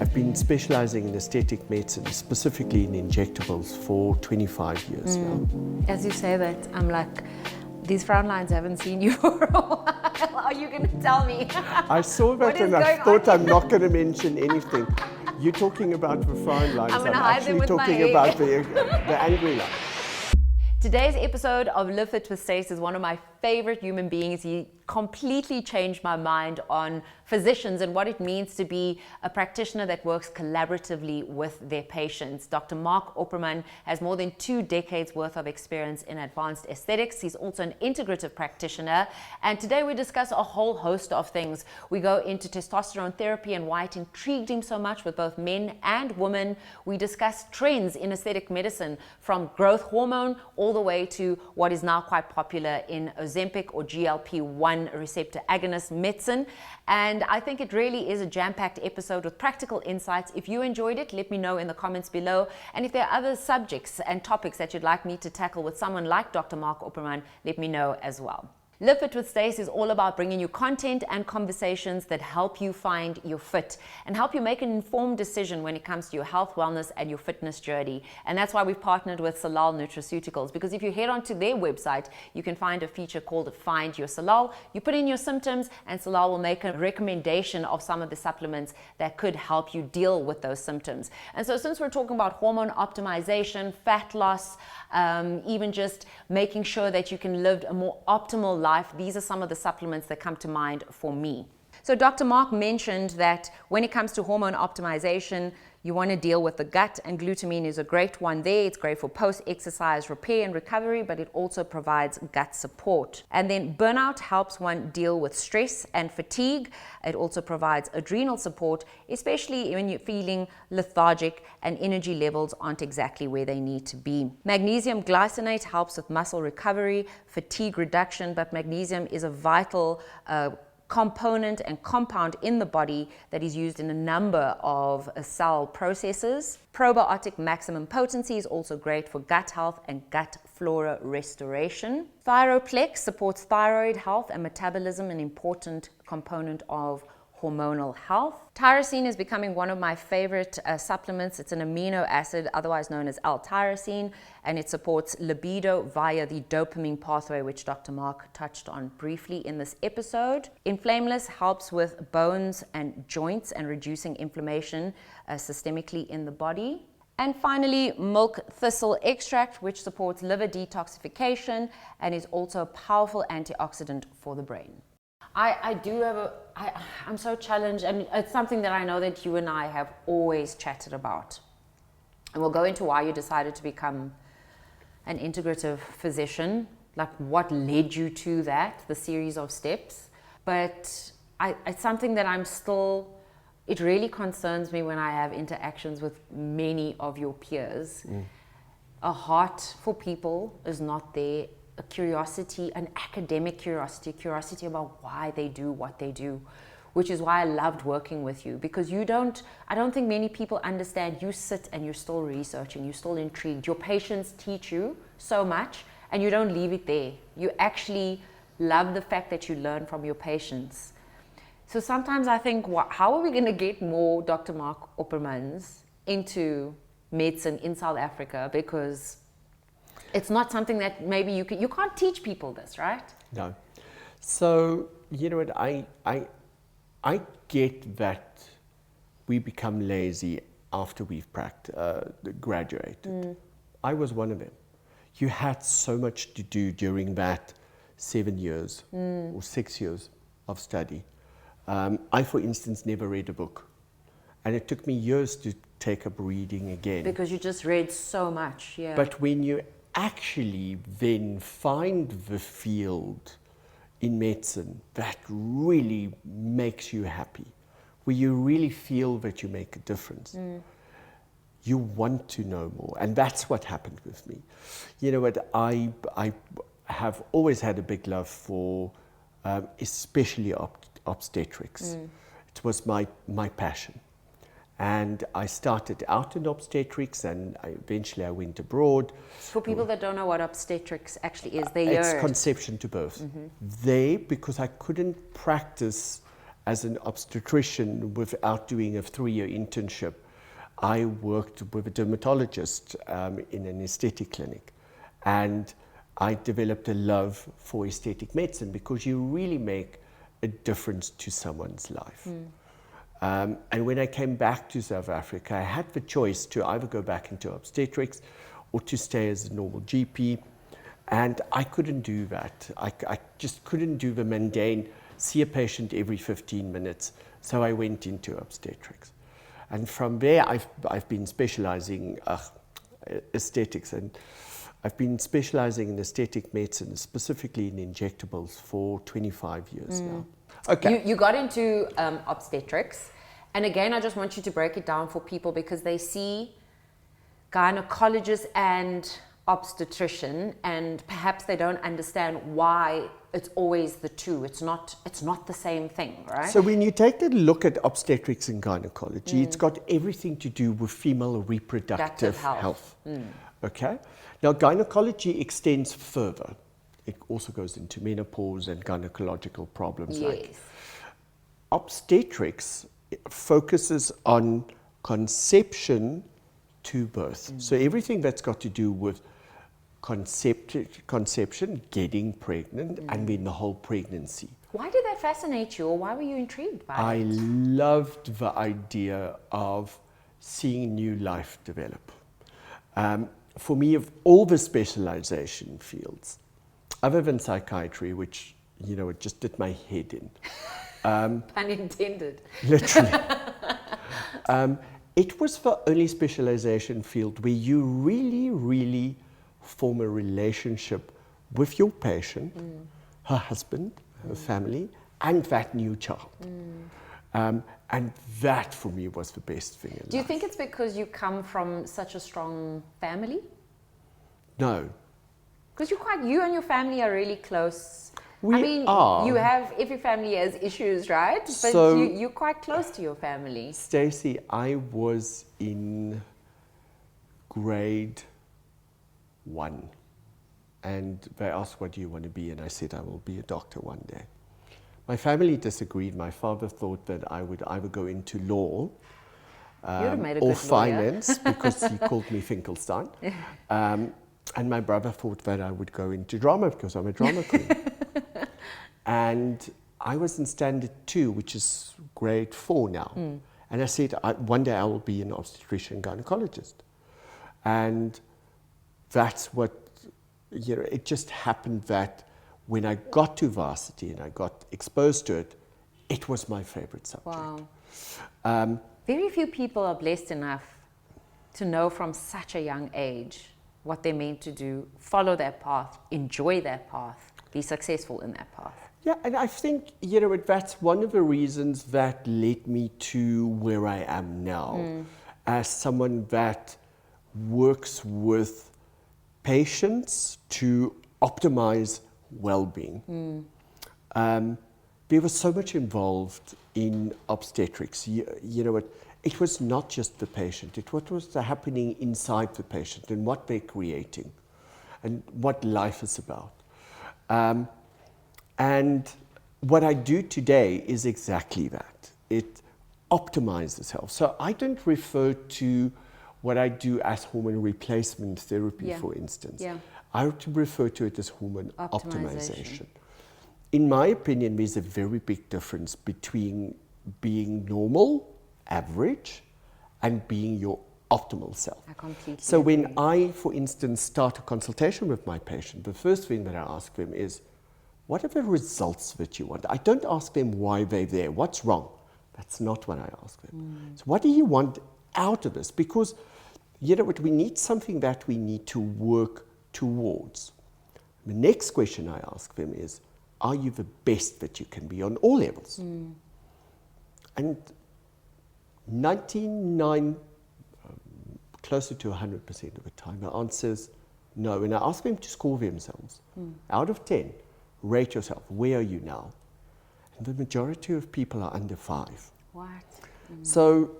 I've been specializing in aesthetic medicine, specifically in injectables, for 25 years now. As you say that, I'm like, these frown lines haven't seen you for a while. Are you going to tell me? I saw that and I thought I'm not going to mention anything. You're talking about the frown lines. I'm actually talking about the angry line. Today's episode of Live Fit with Stace is one of my favorite human beings. He completely changed my mind on physicians and what it means to be a practitioner that works collaboratively with their patients. Dr. Mark Opperman has more than 2 decades worth of experience in advanced aesthetics. He's also an integrative practitioner. And today we discuss a whole host of things. We go into testosterone therapy and why it intrigued him so much with both men and women. We discuss trends in aesthetic medicine, from growth hormone all the way to what is now quite popular in Ozempic or GLP-1 receptor agonist medicine. And I think it really is a jam-packed episode with practical insights. If you enjoyed it, let me know in the comments below. And if there are other subjects and topics that you'd like me to tackle with someone like Dr. Mark Opperman, let me know as well. Live Fit with Stace is all about bringing you content and conversations that help you find your fit and help you make an informed decision when it comes to your health, wellness, and your fitness journey. And that's why we've partnered with Salal Nutraceuticals, because if you head onto their website, you can find a feature called Find Your Salal. You put in your symptoms and Salal will make a recommendation of some of the supplements that could help you deal with those symptoms. And so since we're talking about hormone optimization, fat loss, even just making sure that you can live a more optimal life, these are some of the supplements that come to mind for me. So Dr. Mark mentioned that when it comes to hormone optimization, you want to deal with the gut, and glutamine is a great one there. It's great for post-exercise repair and recovery, but it also provides gut support. And then burnout helps one deal with stress and fatigue. It also provides adrenal support, especially when you're feeling lethargic and energy levels aren't exactly where they need to be. Magnesium glycinate helps with muscle recovery, fatigue reduction, but magnesium is a vital component and compound in the body that is used in a number of cell processes. Probiotic maximum potency is also great for gut health and gut flora restoration. Thyroplex supports thyroid health and metabolism, an important component of hormonal health. Tyrosine is becoming one of my favorite supplements. It's an amino acid, otherwise known as L-tyrosine, and it supports libido via the dopamine pathway, which Dr. Mark touched on briefly in this episode. Inflameless helps with bones and joints and reducing inflammation systemically in the body. And finally, milk thistle extract, which supports liver detoxification and is also a powerful antioxidant for the brain. I'm so challenged. I mean, it's something that I know that you and I have always chatted about. And we'll go into why you decided to become an integrative physician, like what led you to that, the series of steps. But it's something that it really concerns me when I have interactions with many of your peers. A heart for people is not there. A curiosity, an academic curiosity about why they do what they do, which is why I loved working with you, because I don't think many people understand. You sit and you're still researching, you're still intrigued. Your patients teach you so much and you don't leave it there. You actually love the fact that you learn from your patients. So sometimes I think, how are we going to get more Dr. Mark Oppermans into medicine in South Africa? Because it's not something that maybe you can't teach people this, right? No. So, you know what, I get that we become lazy after we've graduated. I was one of them. You had so much to do during that 7 years or 6 years of study. I, for instance, never read a book. And it took me years to take up reading again. Because you just read so much, yeah. But when you actually then find the field in medicine that really makes you happy, where you really feel that you make a difference, you want to know more. And that's what happened with me. You know what, I have always had a big love for especially obstetrics. It was my passion. And I started out in obstetrics, and eventually I went abroad. For people that don't know what obstetrics actually is, it's conception to birth. Because I couldn't practice as an obstetrician without doing a 3-year internship. I worked with a dermatologist in an aesthetic clinic, and I developed a love for aesthetic medicine because you really make a difference to someone's life. And when I came back to South Africa, I had the choice to either go back into obstetrics or to stay as a normal GP, and I couldn't do that. I just couldn't do the mundane, see a patient every 15 minutes, so I went into obstetrics. And from there, I've been specializing aesthetics, and I've been specializing in aesthetic medicine, specifically in injectables, for 25 years now. Okay. You got into obstetrics, and again, I just want you to break it down for people because they see gynecologist and obstetrician, and perhaps they don't understand why it's always the two. It's not the same thing, right? So when you take a look at obstetrics and gynecology, it's got everything to do with female reproductive health. Okay? Now, gynecology extends further. It also goes into menopause and gynecological problems. Like obstetrics focuses on conception to birth. So everything that's got to do with conception, getting pregnant, and then the whole pregnancy. Why did that fascinate you, or why were you intrigued by it? I loved the idea of seeing new life develop. For me, of all the specialization fields, other than psychiatry, which, you know, it just did my head in. Pun intended. Literally. It was the only specialization field where you really, really form a relationship with your patient, her husband, her family, and that new child. And that, for me, was the best thing in life. Do you think it's because you come from such a strong family? No. Because you and your family are really close. We are. You have, every family has issues, right? But So, you're quite close to your family. Stacey, I was in grade 1, and they asked, what do you want to be? And I said, I will be a doctor one day. My family disagreed. My father thought that I would either go into law or finance, because he called me Finkelstein. And my brother thought that I would go into drama because I'm a drama queen. And I was in standard 2, which is grade 4 now. And I said, one day I will be an obstetrician gynecologist. And that's what, you know, it just happened that when I got to varsity and I got exposed to it, it was my favorite subject. Wow. Very few people are blessed enough to know from such a young age what they're meant to do, follow their path, enjoy their path, be successful in that path. Yeah, and I think, you know, that's one of the reasons that led me to where I am now, as someone that works with patients to optimize well-being. There was so much involved in obstetrics. You know, it was not just the patient, it what was happening inside the patient and what they're creating and what life is about. And what I do today is exactly that. It optimizes health. So I don't refer to what I do as hormone replacement therapy, for instance. I would refer to it as hormone optimization. In my opinion, there's a very big difference between being normal, average, and being your optimal self. I completely So agree. when I, for instance, start a consultation with my patient, the first thing that I ask them is, what are the results that you want? I don't ask them why they're there, what's wrong. That's not what I ask them. So what do you want out of this? Because, you know what, we need something that we need to work towards. The next question I ask them is, are you the best that you can be on all levels? And 99, closer to 100% of the time, the answer is no. And I ask them to score themselves. Out of 10, rate yourself. Where are you now? And the majority of people are under 5. What? So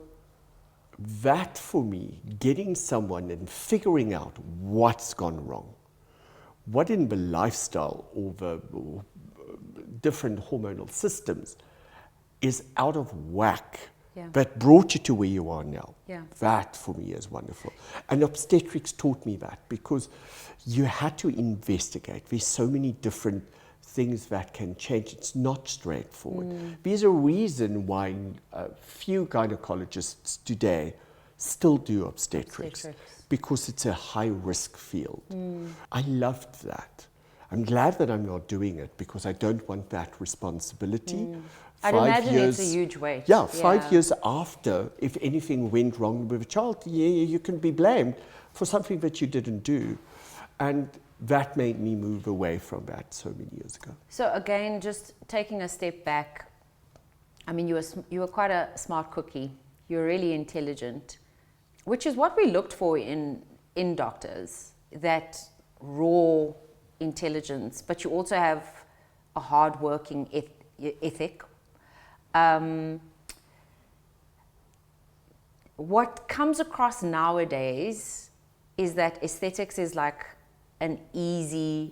that, for me, getting someone and figuring out what's gone wrong, what in the lifestyle or the different hormonal systems is out of whack, Yeah. that brought you to where you are now. Yeah. That for me is wonderful. And obstetrics taught me that, because you had to investigate. There's so many different things that can change. It's not straightforward. There's a reason why few gynecologists today still do obstetrics. Because it's a high risk field. I loved that. I'm glad that I'm not doing it, because I don't want that responsibility. I'd imagine it's a huge weight. Yeah, 5 years after, if anything went wrong with a child, you can be blamed for something that you didn't do. And that made me move away from that so many years ago. So again, just taking a step back, I mean, you were quite a smart cookie. You're really intelligent, which is what we looked for in doctors, that raw intelligence, but you also have a hard-working ethic. What comes across nowadays is that aesthetics is like an easy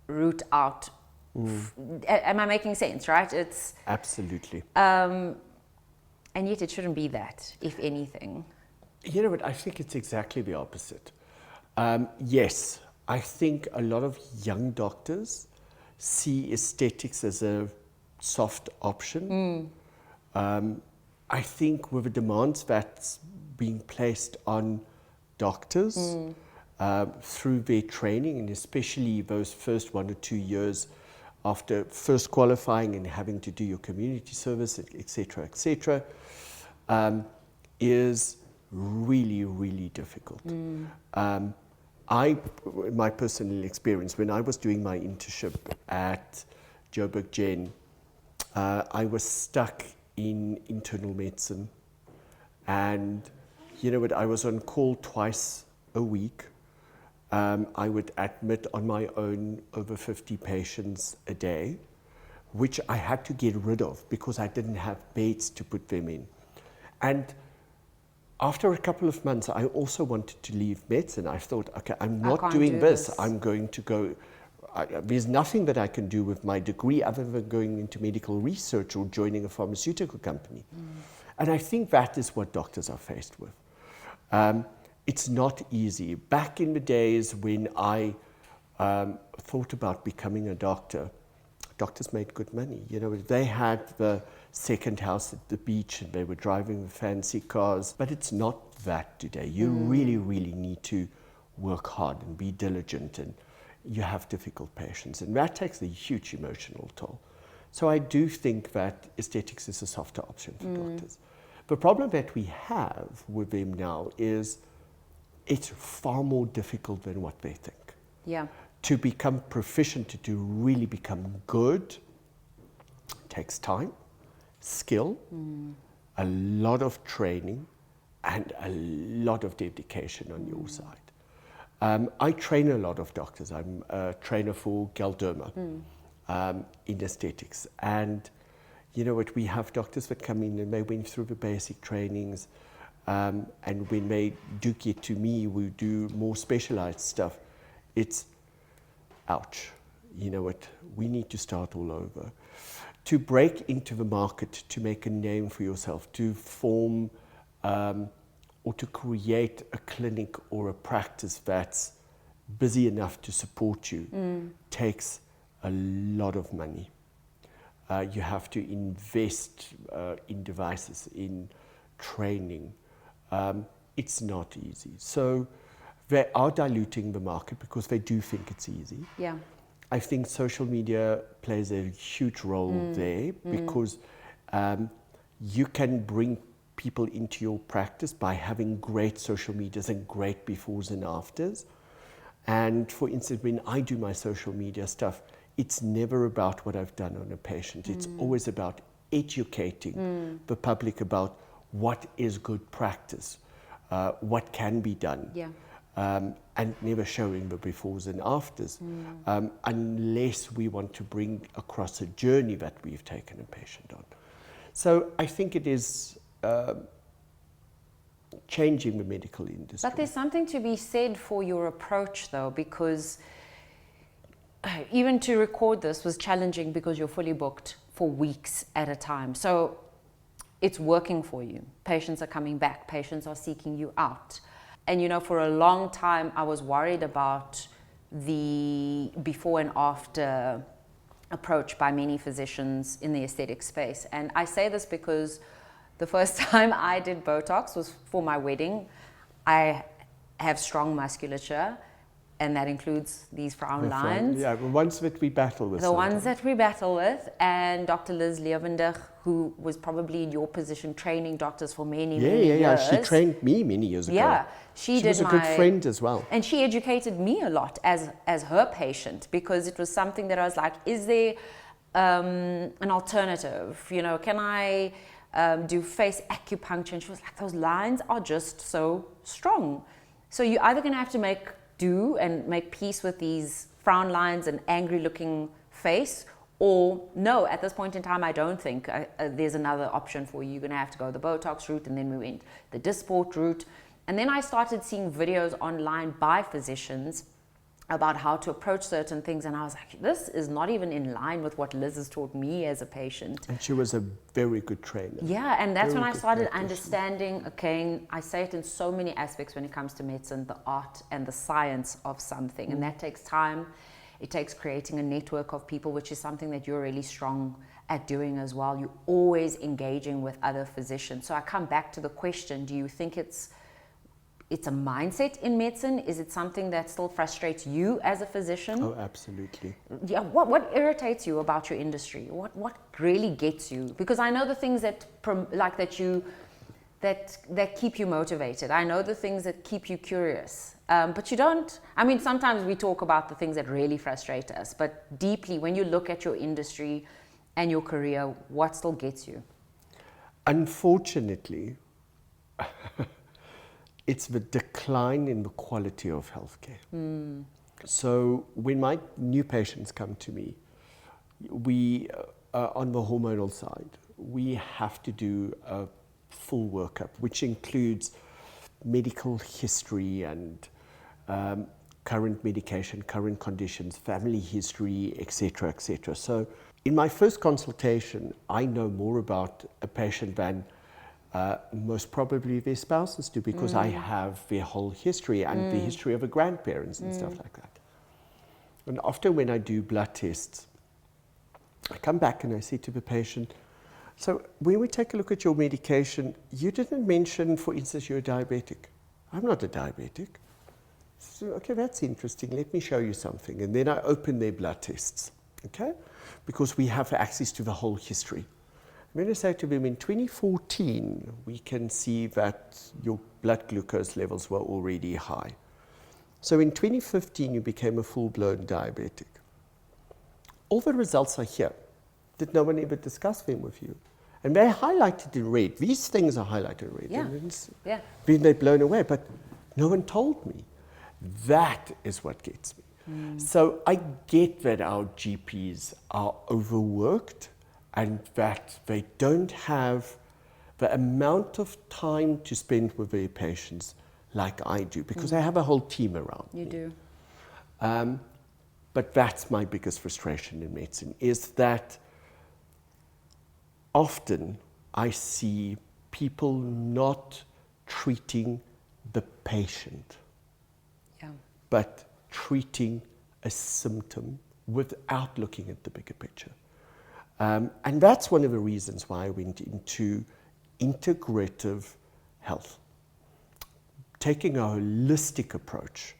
route out. Am I making sense, right? It's absolutely. And yet it shouldn't be that, if anything. You know what, I think it's exactly the opposite. Yes, I think a lot of young doctors see aesthetics as a soft option. I think with the demands that's being placed on doctors through their training, and especially those first 1 or 2 years after first qualifying and having to do your community service, etc., is really, really difficult. My personal experience, when I was doing my internship at Joburg Gen, I was stuck in internal medicine, and you know what, I was on call twice a week. I would admit on my own over 50 patients a day, which I had to get rid of because I didn't have beds to put them in. And after a couple of months, I also wanted to leave medicine. I thought, okay, I'm not doing this. I'm going to go, there's nothing that I can do with my degree other than going into medical research or joining a pharmaceutical company. And I think that is what doctors are faced with. It's not easy. Back in the days when I thought about becoming a doctor, doctors made good money. You know, they had the second house at the beach and they were driving the fancy cars, but it's not that today. You really, really need to work hard and be diligent, and you have difficult patients, and that takes a huge emotional toll. So I do think that aesthetics is a softer option for doctors. The problem that we have with them now is it's far more difficult than what they think. Yeah. To become proficient, to really become good, takes time, skill, a lot of training, and a lot of dedication on your side. I train a lot of doctors. I'm a trainer for Galderma in aesthetics. And you know what, we have doctors that come in and they went through the basic trainings, and when they do get to me, we do more specialized stuff. It's ouch. You know what, we need to start all over. To break into the market, to make a name for yourself, to form or to create a clinic or a practice that's busy enough to support you takes a lot of money. You have to invest in devices, in training. It's not easy. So they are diluting the market because they do think it's easy. Yeah. I think social media plays a huge role there because you can bring people into your practice by having great social medias and great befores and afters. And for instance, when I do my social media stuff, it's never about what I've done on a patient. It's always about educating the public about what is good practice, what can be done. Yeah. And never showing the befores and afters, unless we want to bring across a journey that we've taken a patient on. So I think it is changing the medical industry. But there's something to be said for your approach, though, because even to record this was challenging because you're fully booked for weeks at a time. So it's working for you. Patients are coming back. Patients are seeking you out. And you know, for a long time, I was worried about the before and after approach by many physicians in the aesthetic space. And I say this because the first time I did Botox was for my wedding. I have strong musculature, and that includes these frown lines. Yeah, the ones that we battle with. The ones that we battle with. And Dr. Liz Levendig, who was probably in your position training doctors for many years. Yeah. She trained me many years ago. Yeah. She was a good friend as well. And she educated me a lot as her patient, because it was something that I was like, is there an alternative? You know, can I do face acupuncture? And she was like, those lines are just so strong. So you're either going to have to make do and make peace with these frown lines and angry looking face, or no, at this point in time, I don't think there's another option for you. You're going to have to go the Botox route, and then we went the Dysport route. And then I started seeing videos online by physicians about how to approach certain things, and I was like, this is not even in line with what Liz has taught me as a patient. And she was a very good trainer. Yeah, and that's when I started understanding, okay, I say it in so many aspects when it comes to medicine, the art and the science of something, and that takes time. It takes creating a network of people, which is something that you're really strong at doing as well. You're always engaging with other physicians. So I come back to the question, do you think it's a mindset in medicine? Is it something that still frustrates you as a physician? Oh, absolutely. Yeah. What irritates you about your industry? What really gets you? Because I know the things that that keep you motivated. I know the things that keep you curious. But you don't. I mean, sometimes we talk about the things that really frustrate us. But deeply, when you look at your industry and your career, what still gets you? Unfortunately, it's the decline in the quality of healthcare. So when my new patients come to me, we, on the hormonal side, we have to do a full workup, which includes medical history and current medication, current conditions, family history, etc., etc. So in my first consultation, I know more about a patient than most probably their spouses do, because I have their whole history and the history of the grandparents and stuff like that. And often when I do blood tests, I come back and I say to the patient, so when we take a look at your medication, you didn't mention, for instance, you're a diabetic. I'm not a diabetic. So, okay, that's interesting. Let me show you something. And then I open their blood tests, okay? Because we have access to the whole history. I'm going to say to them, in 2014, we can see that your blood glucose levels were already high. So in 2015, you became a full-blown diabetic. All the results are here. Did no one ever discuss them with you? And they're highlighted in red. These things are highlighted in red. Yeah. Then they're blown away, but no one told me. That is what gets me. So I get that our GPs are overworked, and that they don't have the amount of time to spend with their patients like I do, because I have a whole team around me. You do. But that's my biggest frustration in medicine, is that often I see people not treating the patient, but treating a symptom without looking at the bigger picture. And that's one of the reasons why I went into integrative health, taking a holistic approach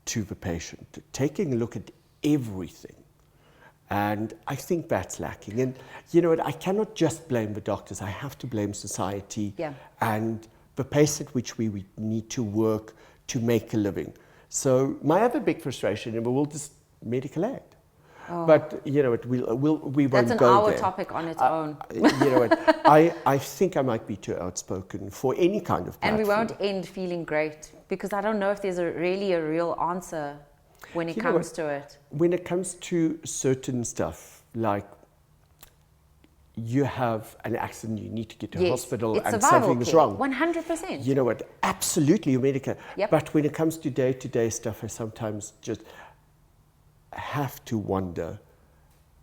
to the patient, taking a look at everything. And I think that's lacking. And you know what, I cannot just blame the doctors. I have to blame society and the pace at which we need to work to make a living. So my other big frustration, and we'll just medical aid. But you know, we won't go there. That's an hour topic on its own. You know what? I think I might be too outspoken for any kind of platform. And we won't end feeling great, because I don't know if there's really a real answer when it comes to it. When it comes to certain stuff, like you have an accident, you need to get to the hospital, and something is wrong. 100%. You know what? Absolutely, you medicate. Yep. But when it comes to day-to-day stuff, I sometimes just have to wonder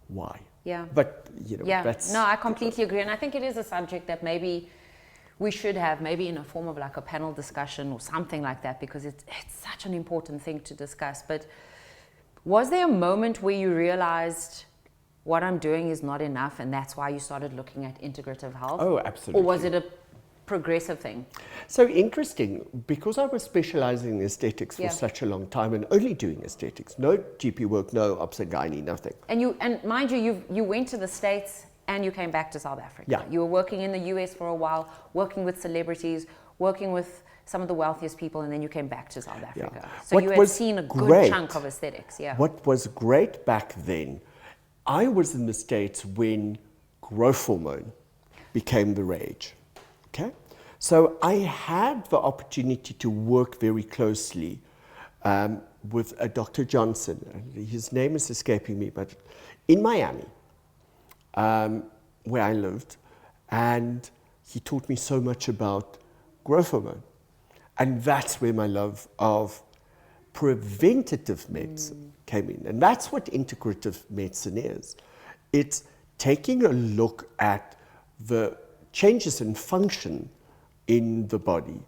why. Yeah. But, you know, Yeah. that's... No, I completely agree. And I think it is a subject that maybe we should have, maybe in a form of like a panel discussion or something like that, because it's such an important thing to discuss. But was there a moment where you realized what I'm doing is not enough, and that's why you started looking at integrative health? Oh, absolutely. Or was it a progressive thing? So interesting, because I was specializing in aesthetics for Yeah. such a long time and only doing aesthetics, no GP work, no obs and gynae, nothing. And mind you, you went to the States and you came back to South Africa. Yeah. You were working in the US for a while, working with celebrities, working with some of the wealthiest people, and then you came back to South Africa. Yeah. So What you had was seen a good great- chunk of aesthetics. Yeah. What was great back then, I was in the States when growth hormone became the rage. Okay? So I had the opportunity to work very closely with a Dr. Johnson. His name is escaping me, but in Miami, where I lived, and he taught me so much about growth hormone. And that's where my love of preventative medicine came in. And that's what integrative medicine is. It's taking a look at the changes in function in the body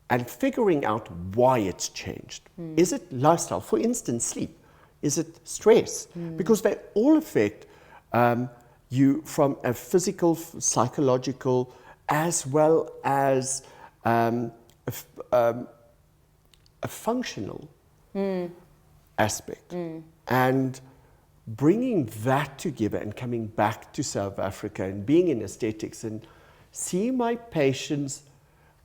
and figuring out why it's changed. Is it lifestyle? For instance, sleep. Is it stress? Because they all affect you from a physical, psychological, as well as a functional aspect. And bringing that together and coming back to South Africa and being in aesthetics and seeing my patients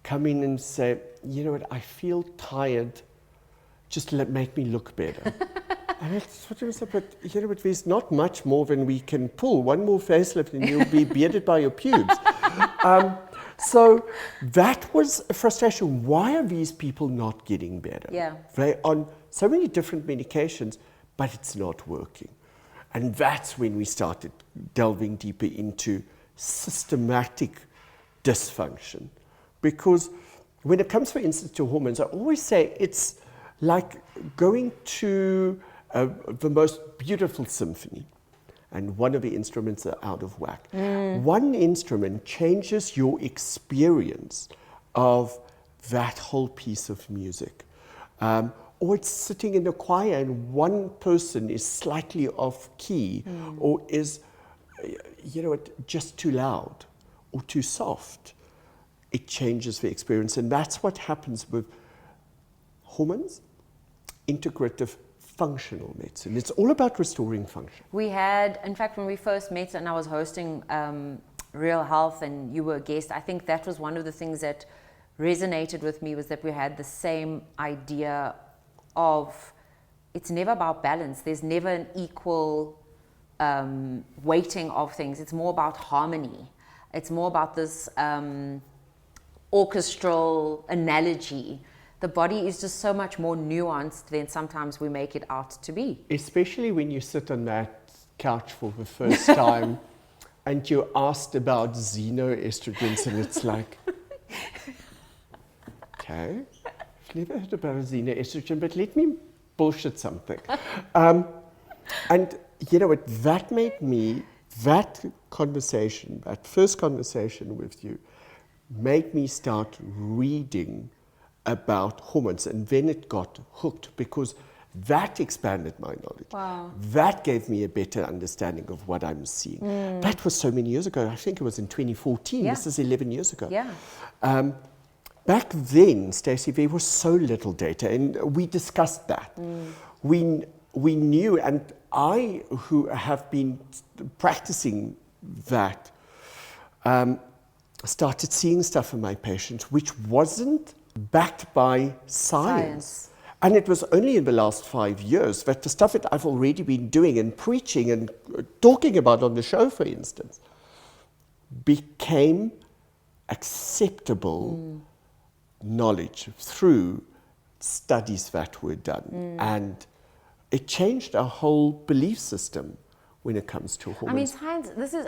come in and say, you know what, I feel tired, just make me look better. And it's what I was like, but you know what, there's not much more than we can pull. One more facelift and you'll be bearded by your pubes. So that was a frustration. Why are these people not getting better? Yeah. They're on so many different medications, but it's not working. And that's when we started delving deeper into systematic dysfunction. Because when it comes, for instance, to hormones, I always say it's like going to the most beautiful symphony, and one of the instruments are out of whack. One instrument changes your experience of that whole piece of music. Or it's sitting in a choir and one person is slightly off key or is, you know, just too loud or too soft. It changes the experience. And that's what happens with hormones, integrative functional medicine. It's all about restoring function. We had, in fact, when we first met and I was hosting Real Health and you were a guest, I think that was one of the things that resonated with me, was that we had the same idea of it's never about balance. There's never an equal weighting of things. It's more about harmony. It's more about this orchestral analogy. The body is just so much more nuanced than sometimes we make it out to be. Especially when you sit on that couch for the first time and you're asked about xenoestrogens and it's like, okay, I've never heard about a xenoestrogen, but let me bullshit something. And you know what, that made me, that conversation, that first conversation with you, made me start reading about hormones, and then it got hooked because that expanded my knowledge. Wow. That gave me a better understanding of what I'm seeing. That was so many years ago. I think it was in 2014. Yeah. This is 11 years ago. Yeah. Back then, Stacey, there was so little data, and we discussed that. We knew, and I, who have been practicing that, started seeing stuff in my patients which wasn't backed by science. And it was only in the last 5 years that the stuff that I've already been doing and preaching and talking about on the show, for instance, became acceptable knowledge through studies that were done. And it changed our whole belief system when it comes to hormones. I mean, science,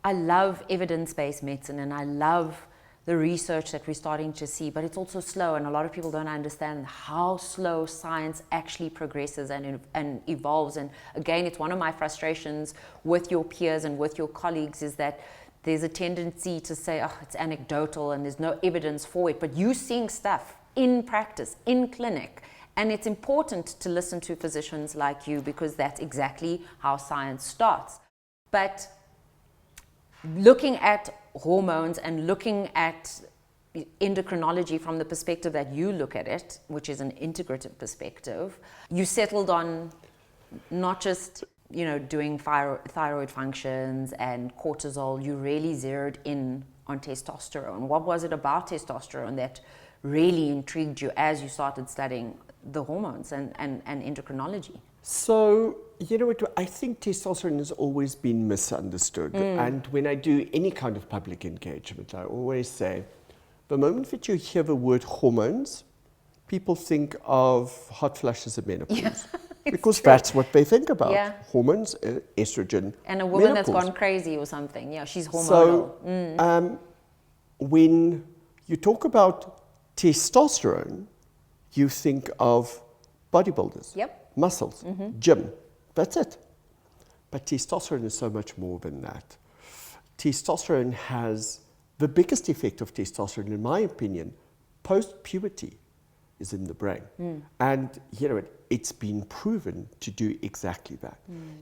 I love evidence-based medicine, and I love the research that we're starting to see, but it's also slow, and a lot of people don't understand how slow science actually progresses and evolves. And again, it's one of my frustrations with your peers and with your colleagues is that there's a tendency to say, oh, it's anecdotal and there's no evidence for it, but you're seeing stuff in practice, in clinic. And it's important to listen to physicians like you because that's exactly how science starts. But looking at hormones and looking at endocrinology from the perspective that you look at it, which is an integrative perspective, you settled on not just doing thyroid functions and cortisol. You really zeroed in on testosterone. What was it about testosterone that really intrigued you as you started studying the hormones and endocrinology? So, I think testosterone has always been misunderstood. And when I do any kind of public engagement, I always say, the moment that you hear the word hormones, people think of hot flushes and menopause. Yeah, because true. That's what they think about. Yeah. Hormones, estrogen, and a woman menopause. That's gone crazy or something. Yeah, she's hormonal. So, when you talk about testosterone, you think of bodybuilders, muscles, gym. That's it. But testosterone is so much more than that. Testosterone has the biggest effect of testosterone, in my opinion, post-puberty, is in the brain. And it's been proven to do exactly that.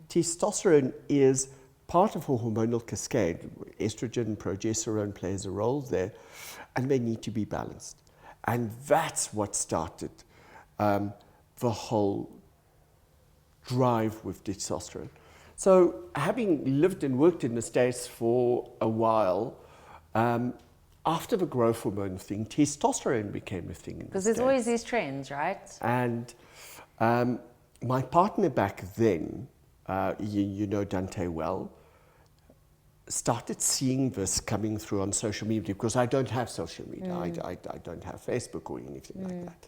Testosterone is part of a hormonal cascade. Estrogen and progesterone plays a role there, and they need to be balanced. And that's what started the whole drive with testosterone. So having lived and worked in the States for a while, after the growth hormone thing, testosterone became a thing. Because there's always these trends, right? And my partner back then, you know Dante well, started seeing this coming through on social media, because I don't have social media. I don't have Facebook or anything like that.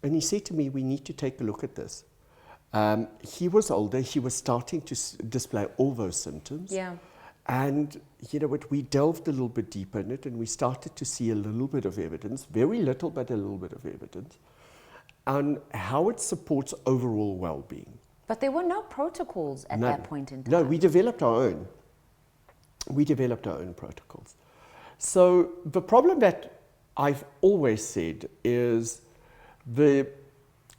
And he said to me, we need to take a look at this. He was older. He was starting to display all those symptoms. Yeah. And we delved a little bit deeper in it, and we started to see a little bit of evidence, very little, but a little bit of evidence, on how it supports overall well-being. But there were no protocols at that point in time. No, we developed our own. We developed our own protocols. So the problem that I've always said is the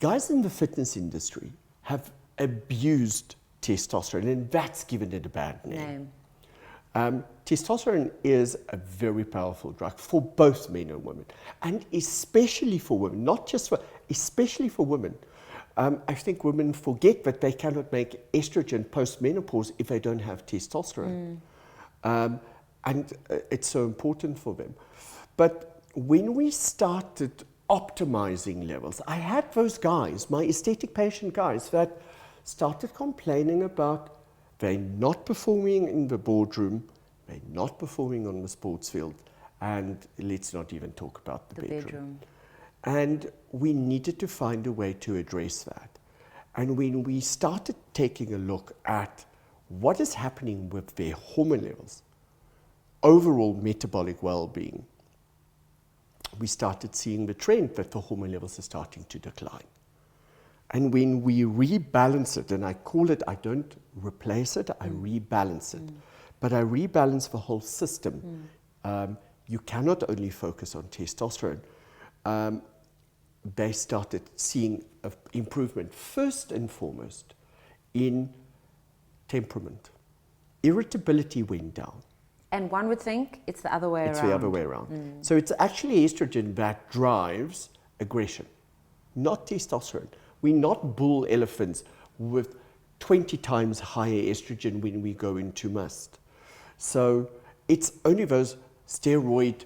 guys in the fitness industry have abused testosterone, and that's given it a bad name. Testosterone is a very powerful drug for both men and women, and especially for women, especially for women. I think women forget that they cannot make estrogen post-menopause if they don't have testosterone. And it's so important for them. But when we started optimizing levels, I had those guys, my aesthetic patient guys, that started complaining about they're not performing in the boardroom, they're not performing on the sports field, and let's not even talk about the bedroom. And we needed to find a way to address that. And when we started taking a look at what is happening with their hormone levels, overall metabolic well-being, we started seeing the trend that the hormone levels are starting to decline. And when we rebalance it, and I call it, I don't replace it, I rebalance it. But I rebalance the whole system. You cannot only focus on testosterone. They started seeing an improvement first and foremost in temperament. Irritability went down. And one would think it's the other way around. It's the other way around. So it's actually estrogen that drives aggression, not testosterone. We're not bull elephants with 20 times higher estrogen when we go into must. So it's only those roid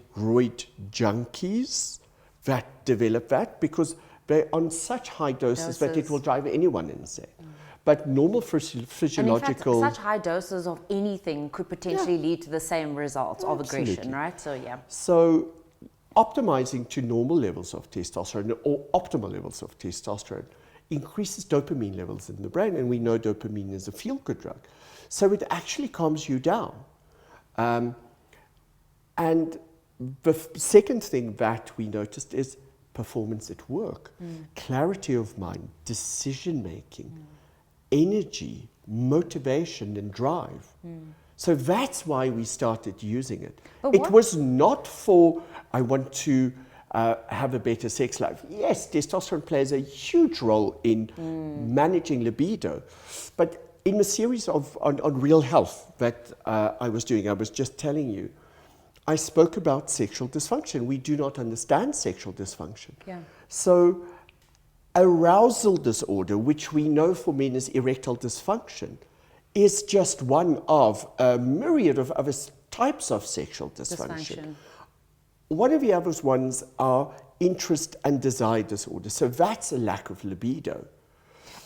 junkies that develop that, because they're on such high doses that it will drive anyone insane. But normal physiological... And in fact, such high doses of anything could potentially lead to the same results of aggression, right? So, So optimizing to normal levels of testosterone, or optimal levels of testosterone, increases dopamine levels in the brain, and we know dopamine is a feel-good drug. So it actually calms you down. And the second thing that we noticed is performance at work, clarity of mind, decision making, energy, motivation, and drive. So that's why we started using it. It was not for, I want to have a better sex life. Yes, testosterone plays a huge role in managing libido, but in a series on Real Health that I was doing, I was just telling you, I spoke about sexual dysfunction. We do not understand sexual dysfunction. Yeah. So arousal disorder, which we know for men is erectile dysfunction, is just one of a myriad of other types of sexual dysfunction. One of the other ones are interest and desire disorder. So that's a lack of libido.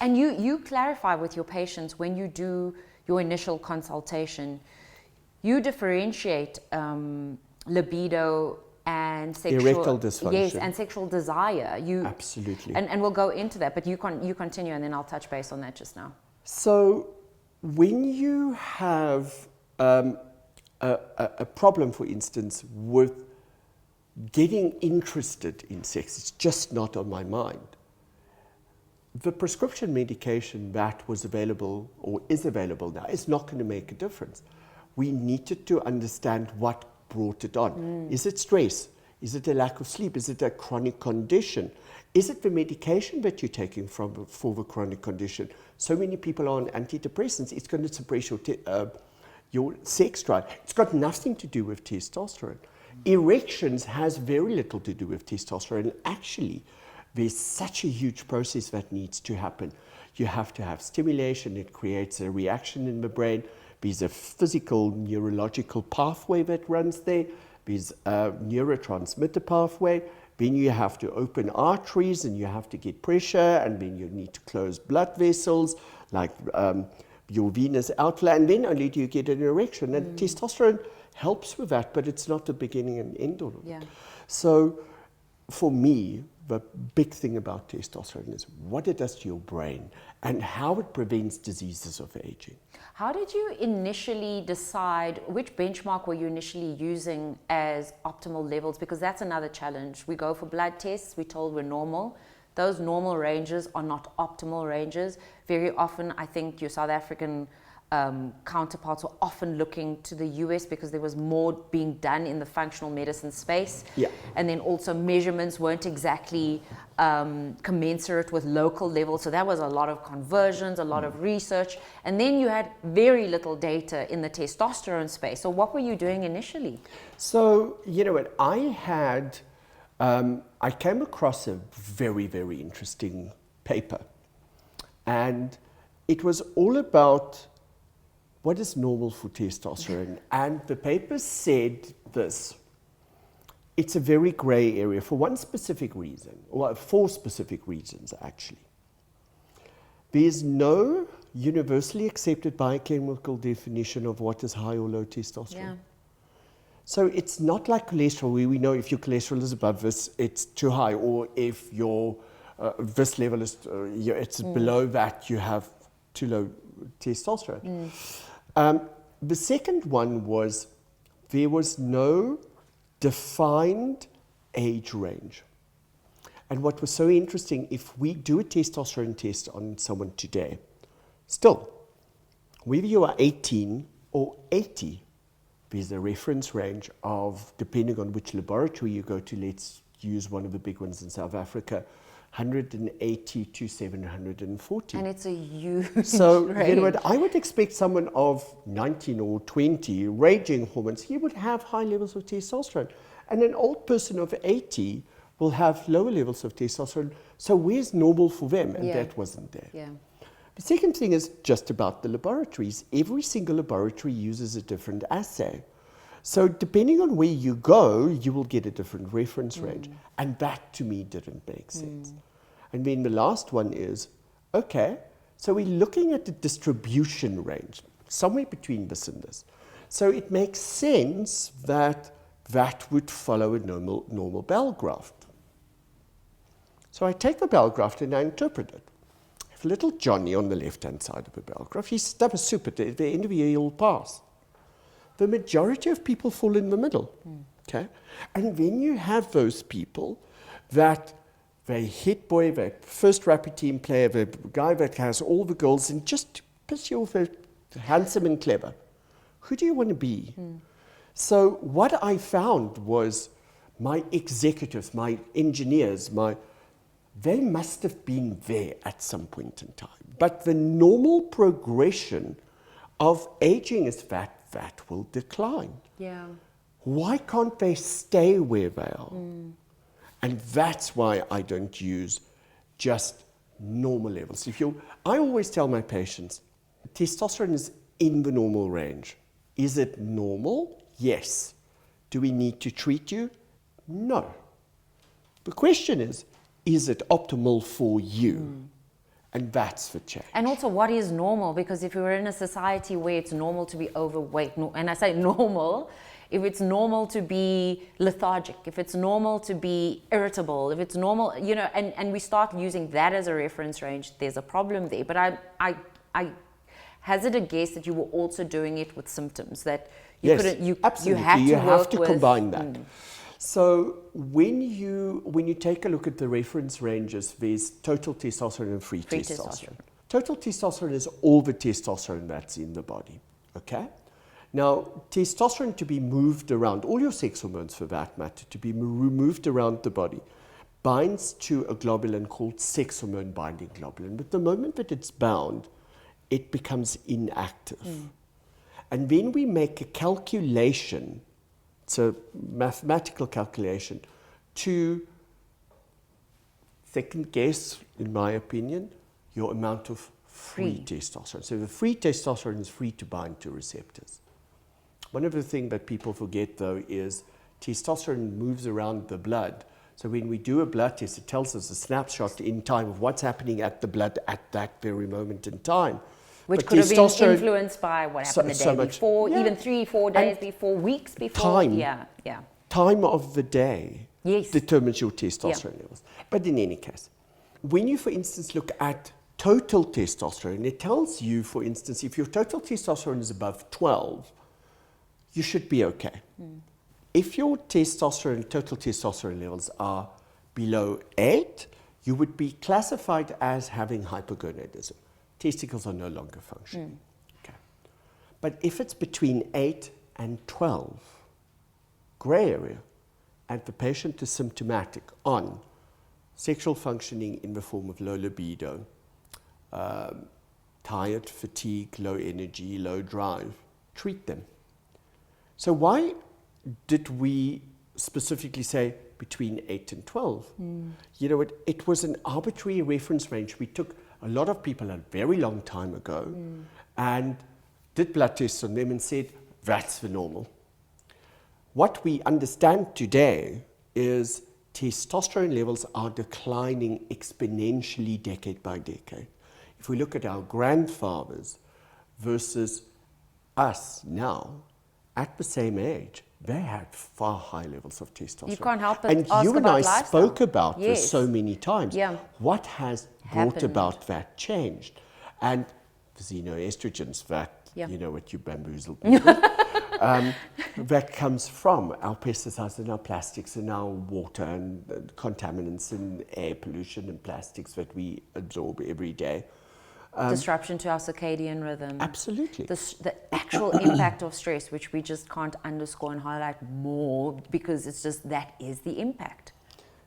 And you clarify with your patients when you do your initial consultation, you differentiate libido and sexual erectile dysfunction. Yes, and sexual desire. Absolutely. And we'll go into that, but you continue, and then I'll touch base on that just now. So when you have a problem, for instance, with getting interested in sex, it's just not on my mind. The prescription medication that was available or is available now is not going to make a difference. We needed to understand what brought it on. Is it stress? Is it a lack of sleep? Is it a chronic condition? Is it the medication that you're taking for the chronic condition? So many people are on antidepressants. It's going to suppress your sex drive. It's got nothing to do with testosterone. Erections has very little to do with testosterone. Actually, there's such a huge process that needs to happen. You have to have stimulation. It creates a reaction in the brain. There's a physical neurological pathway that runs there. There's a neurotransmitter pathway. Then you have to open arteries and you have to get pressure, and then you need to close blood vessels like your venous outflow, and then only do you get an erection. And testosterone helps with that, but it's not the beginning and end of it. Yeah. So for me, the big thing about testosterone is what it does to your brain and how it prevents diseases of aging. How did you initially decide, which benchmark were you initially using as optimal levels? Because that's another challenge. We go for blood tests, we're told we're normal. Those normal ranges are not optimal ranges. Very often, I think your South African counterparts were often looking to the US because there was more being done in the functional medicine space. Yeah. And then also measurements weren't exactly commensurate with local levels. So that was a lot of conversions, a lot of research. And then you had very little data in the testosterone space. So what were you doing initially? So, you know what, I came across a very, very interesting paper. And it was all about what is normal for testosterone. And the paper said this: it's a very gray area for one specific reason, or four specific reasons actually. There's no universally accepted biochemical definition of what is high or low testosterone. Yeah. So it's not like cholesterol, where we know if your cholesterol is above this, it's too high, or if your this level is it's below that, you have too low testosterone. The second one was there was no defined age range. And what was so interesting, if we do a testosterone test on someone today, still, whether you are 18 or 80, there's a reference range of, depending on which laboratory you go to, let's use one of the big ones in South Africa, 180 to 740. And it's a huge So, range. you know what, I would expect someone of 19 or 20, raging hormones, he would have high levels of testosterone. And an old person of 80 will have lower levels of testosterone. So where's normal for them? And that wasn't there. Yeah. The second thing is just about the laboratories. Every single laboratory uses a different assay. So depending on where you go, you will get a different reference range. And that to me didn't make sense. And then the last one is, okay, so we're looking at the distribution range, somewhere between this and this. So it makes sense that that would follow a normal bell graft. So I take the bell graft and I interpret it. If little Johnny on the left-hand side of the bell graph, he's stuff a soup at the end of the year, he'll pass. The majority of people fall in the middle. Okay? And then you have those people that they hit boy, they're first rapid team player, the guy that has all the goals, and just to piss you off, they're handsome and clever. Who do you want to be? So what I found was my executives, my engineers, they must have been there at some point in time. But the normal progression of aging is that will decline. Yeah. Why can't they stay where they are? And that's why I don't use just normal levels. I always tell my patients, testosterone is in the normal range. Is it normal? Yes. Do we need to treat you? No. The question is it optimal for you? And that's the change. And also, what is normal? Because if we're in a society where it's normal to be overweight, and I say normal, if it's normal to be lethargic, if it's normal to be irritable, if it's normal, and we start using that as a reference range, there's a problem there. But I hazard a guess that you were also doing it with symptoms, that you couldn't, you absolutely. you have to combine that. So when you take a look at the reference ranges, there's total testosterone and free testosterone. Total testosterone is all the testosterone that's in the body, okay? Now, testosterone to be moved around, all your sex hormones for that matter, to be moved around the body, binds to a globulin called sex hormone binding globulin. But the moment that it's bound, it becomes inactive. And then we make a calculation, it's a mathematical calculation, to second guess, in my opinion, your amount of free testosterone. So the free testosterone is free to bind to receptors. One of the things that people forget, though, is testosterone moves around the blood. So when we do a blood test, it tells us a snapshot in time of what's happening at the blood at that very moment in time. Which but could have been influenced by what happened the day before, even 3-4 days before, weeks before. Time of the day yes. determines your testosterone levels. But in any case, when you, for instance, look at total testosterone, it tells you, for instance, if your total testosterone is above 12, you should be okay. If your testosterone, total testosterone levels are below 8, you would be classified as having hypogonadism. Testicles are no longer functioning. Okay. But if it's between 8 and 12, gray area, and the patient is symptomatic on sexual functioning in the form of low libido, tired, fatigue, low energy, low drive, treat them. So why did we specifically say between 8 and 12? You know, it was an arbitrary reference range. We took a lot of people a very long time ago and did blood tests on them and said, that's the normal. What we understand today is testosterone levels are declining exponentially decade by decade. If we look at our grandfathers versus us now, at the same age, they had far higher levels of testosterone. You can't help but and ask you and about I lifestyle. spoke about this so many times. Yeah. What has brought about that change? And the xenoestrogens that, you know what you bamboozled me with, that comes from our pesticides and our plastics and our water and contaminants and air pollution and plastics that we absorb every day. Disruption to our circadian rhythm. Absolutely. The actual impact of stress, which we just can't underscore and highlight more because it's just that is the impact.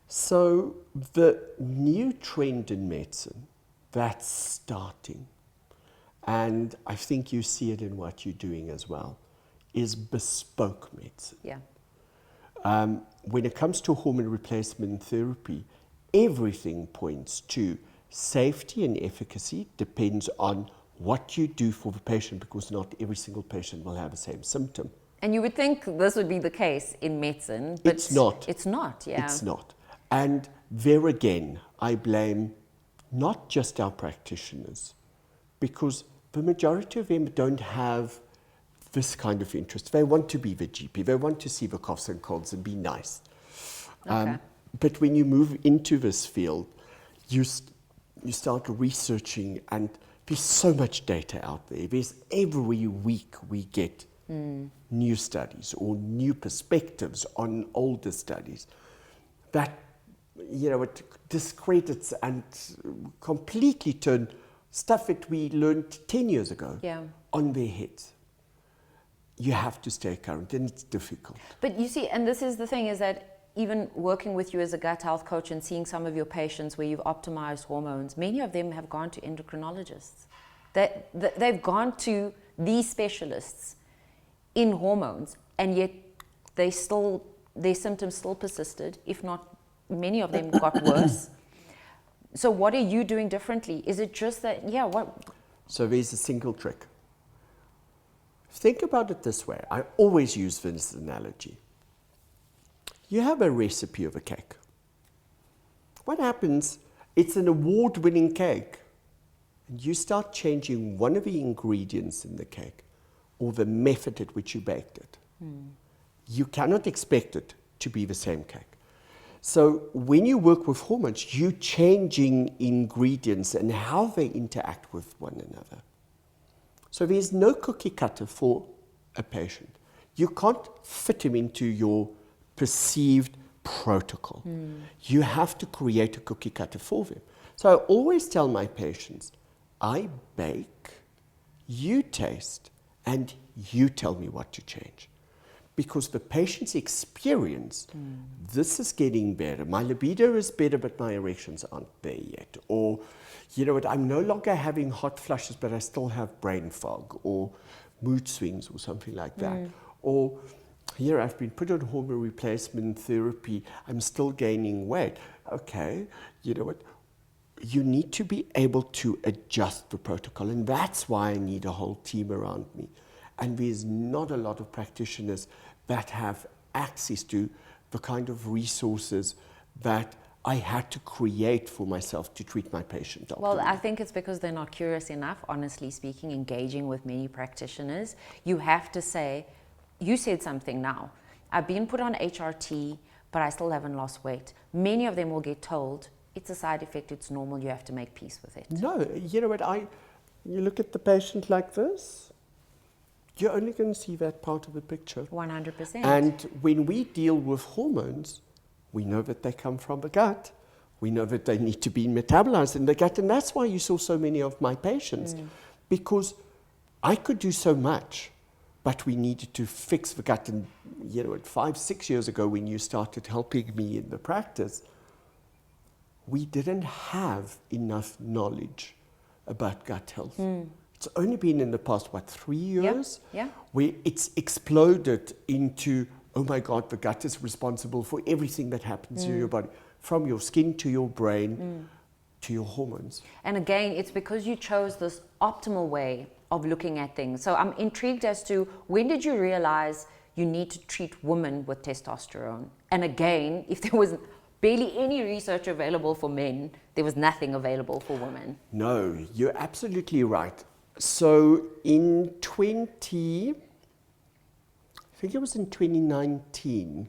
So the new trend in medicine that's starting, and I think you see it in what you're doing as well, is bespoke medicine. Yeah. When it comes to hormone replacement therapy, everything points to safety and efficacy depends on what you do for the patient, because not every single patient will have the same symptom. And you would think this would be the case in medicine, but it's not. It's not, yeah. It's not. And there again, I blame not just our practitioners, because the majority of them don't have this kind of interest. They want to be the GP. They want to see the coughs and colds and be nice. Okay. But when you move into this field, you start researching, and there's so much data out there. There's every week we get new studies or new perspectives on older studies that, it discredits and completely turn stuff that we learned 10 years ago on their heads. You have to stay current, and it's difficult. But you see, and this is the thing, is that even working with you as a gut health coach and seeing some of your patients where you've optimized hormones, many of them have gone to endocrinologists. They've gone to these specialists in hormones, and yet their symptoms still persisted, if not many of them got worse. So what are you doing differently? Is it just that, So there's a single trick. Think about it this way. I always use this analogy. You have a recipe of a cake. What happens? It's an award-winning cake. And you start changing one of the ingredients in the cake or the method at which you baked it. You cannot expect it to be the same cake. So when you work with hormones, you're changing ingredients and how they interact with one another. So there's no cookie cutter for a patient. You can't fit him into your perceived protocol. You have to create a cookie cutter for them. So I always tell my patients, I bake, you taste, and you tell me what to change. Because the patient's experience, this is getting better. My libido is better, but my erections aren't there yet. Or, I'm no longer having hot flushes, but I still have brain fog or mood swings or something like that. Or, I've been put on hormone replacement therapy. I'm still gaining weight. Okay, you know what? You need to be able to adjust the protocol. And that's why I need a whole team around me. And there's not a lot of practitioners that have access to the kind of resources that I had to create for myself to treat my patient optimally. Well, I think it's because they're not curious enough, honestly speaking, engaging with many practitioners. You have to say, you said something now. I've been put on HRT, but I still haven't lost weight. Many of them will get told, it's a side effect, it's normal, you have to make peace with it. No, you know what, you look at the patient like this, you're only going to see that part of the picture. 100%. And when we deal with hormones, we know that they come from the gut. We know that they need to be metabolized in the gut. And that's why you saw so many of my patients. Because I could do so much, but we needed to fix the gut. And 5-6 years ago, when you started helping me in the practice, we didn't have enough knowledge about gut health. It's only been in the past, 3 years? Where it's exploded into, oh my God, the gut is responsible for everything that happens in your body, from your skin to your brain to your hormones. And again, it's because you chose this optimal way of looking at things. So I'm intrigued as to, when did you realize you need to treat women with testosterone? And again, if there was barely any research available for men, there was nothing available for women. No, you're absolutely right. So in I think it was in 2019,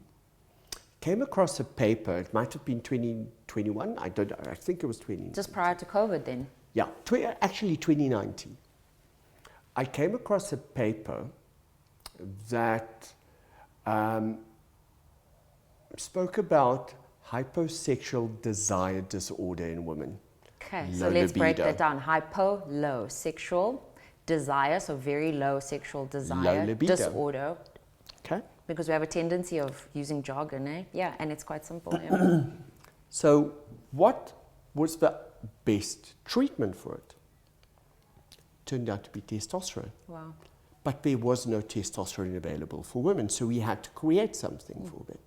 came across a paper. It might have been 2021. I don't know. I think it was 20. Just prior to COVID then? Yeah, actually 2019. I came across a paper that spoke about hyposexual desire disorder in women. Okay, so let's break that down. Hypo, low sexual desire, so very low sexual desire disorder. Okay. Because we have a tendency of using jargon, eh? Yeah, and it's quite simple. So what was the best treatment for it? Turned out to be testosterone. Wow. But there was no testosterone available for women, so we had to create something for them.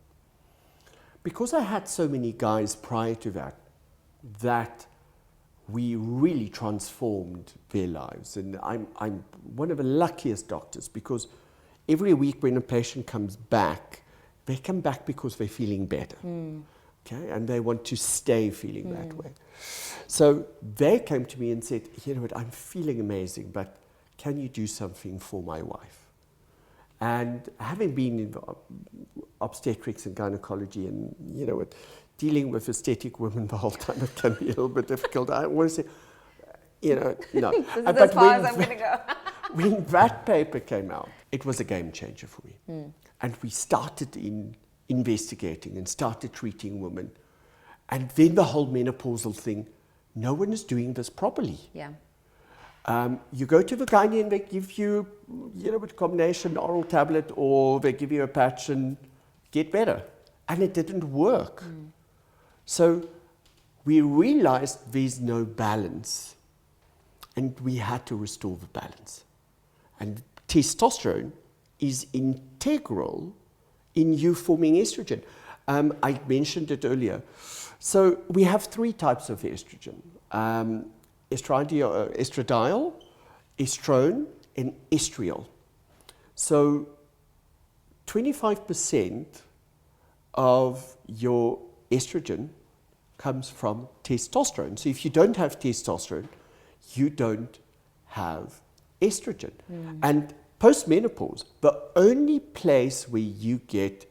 Because I had so many guys prior to that we really transformed their lives. And I'm one of the luckiest doctors, because every week when a patient comes back, they come back because they're feeling better. Okay, and they want to stay feeling that way. So they came to me and said, you know what, I'm feeling amazing, but can you do something for my wife? And having been in obstetrics and gynecology and, dealing with aesthetic women the whole time, it can be a little bit difficult. I want to say, no. This is as far as I'm going to go. when that paper came out, it was a game changer for me. And we started investigating and started treating women. And then the whole menopausal thing, no one is doing this properly. Yeah. You go to the gynae and they give you, a combination oral tablet, or they give you a patch and get better. And it didn't work. So we realized there's no balance, and we had to restore the balance. And testosterone is integral in you forming estrogen. I mentioned it earlier. So we have 3 types of estrogen. Estradiol, estrone, and estriol. So 25% of your estrogen comes from testosterone. So if you don't have testosterone, you don't have estrogen. And post-menopause, the only place where you get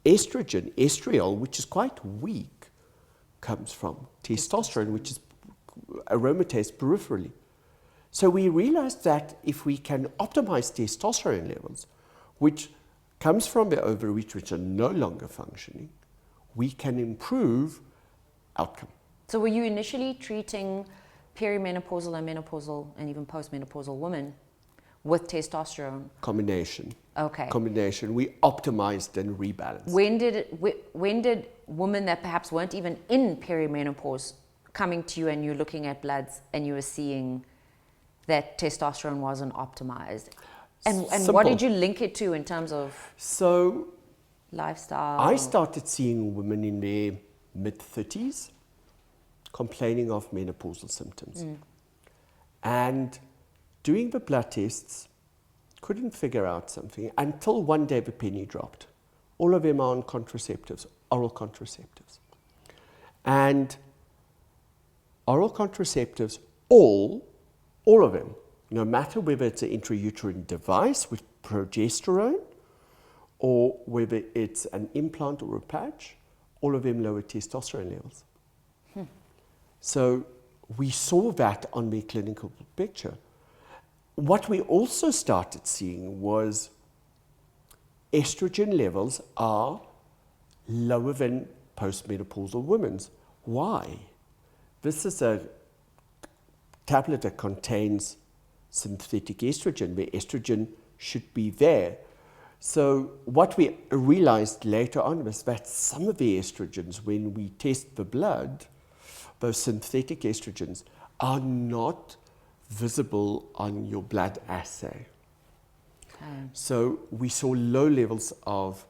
estrogen, estriol, which is quite weak, comes from testosterone, which is aromatase peripherally. So we realized that if we can optimize testosterone levels, which comes from the ovaries which are no longer functioning, we can improve outcome. So were you initially treating perimenopausal and menopausal and even postmenopausal women with testosterone? Combination. Okay. Combination. We optimized and rebalanced. When did women that perhaps weren't even in perimenopause coming to you and you're looking at bloods and you were seeing that testosterone wasn't optimized? And what did you link it to in terms of lifestyle? I started seeing women in their mid-30s complaining of menopausal symptoms. And doing the blood tests, couldn't figure out something until one day the penny dropped. All of them are on contraceptives, oral contraceptives. And oral contraceptives, all of them, no matter whether it's an intrauterine device with progesterone or whether it's an implant or a patch, all of them lower testosterone levels. So we saw that on the clinical picture. What we also started seeing was estrogen levels are lower than postmenopausal women's. Why? This is a tablet that contains synthetic estrogen, where estrogen should be there. So what we realized later on was that some of the estrogens, when we test the blood, those synthetic estrogens, are not visible on your blood assay. So we saw low levels of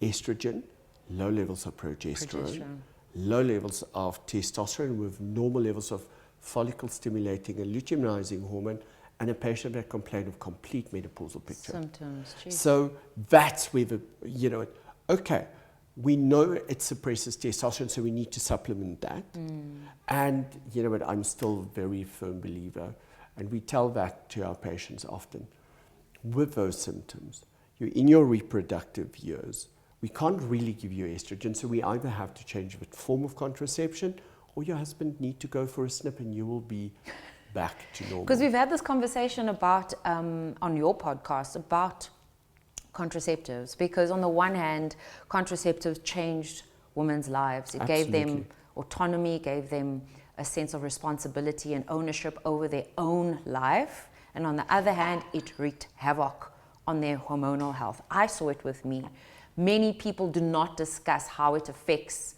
estrogen, low levels of progesterone, low levels of testosterone with normal levels of follicle stimulating and luteinizing hormone, and a patient that complained of complete menopausal picture. Symptoms, geez. So that's where okay, we know it suppresses testosterone, so we need to supplement that. And you know what, I'm still a very firm believer, and we tell that to our patients often. With those symptoms, you're in your reproductive years, we can't really give you estrogen, so we either have to change the form of contraception, or your husband need to go for a snip and you will be back to normal. Because we've had this conversation about, on your podcast, about contraceptives, because on the one hand, contraceptives changed women's lives. It gave them autonomy, gave them a sense of responsibility and ownership over their own life. And on the other hand, it wreaked havoc on their hormonal health. I saw it with me. Many people do not discuss how it affects,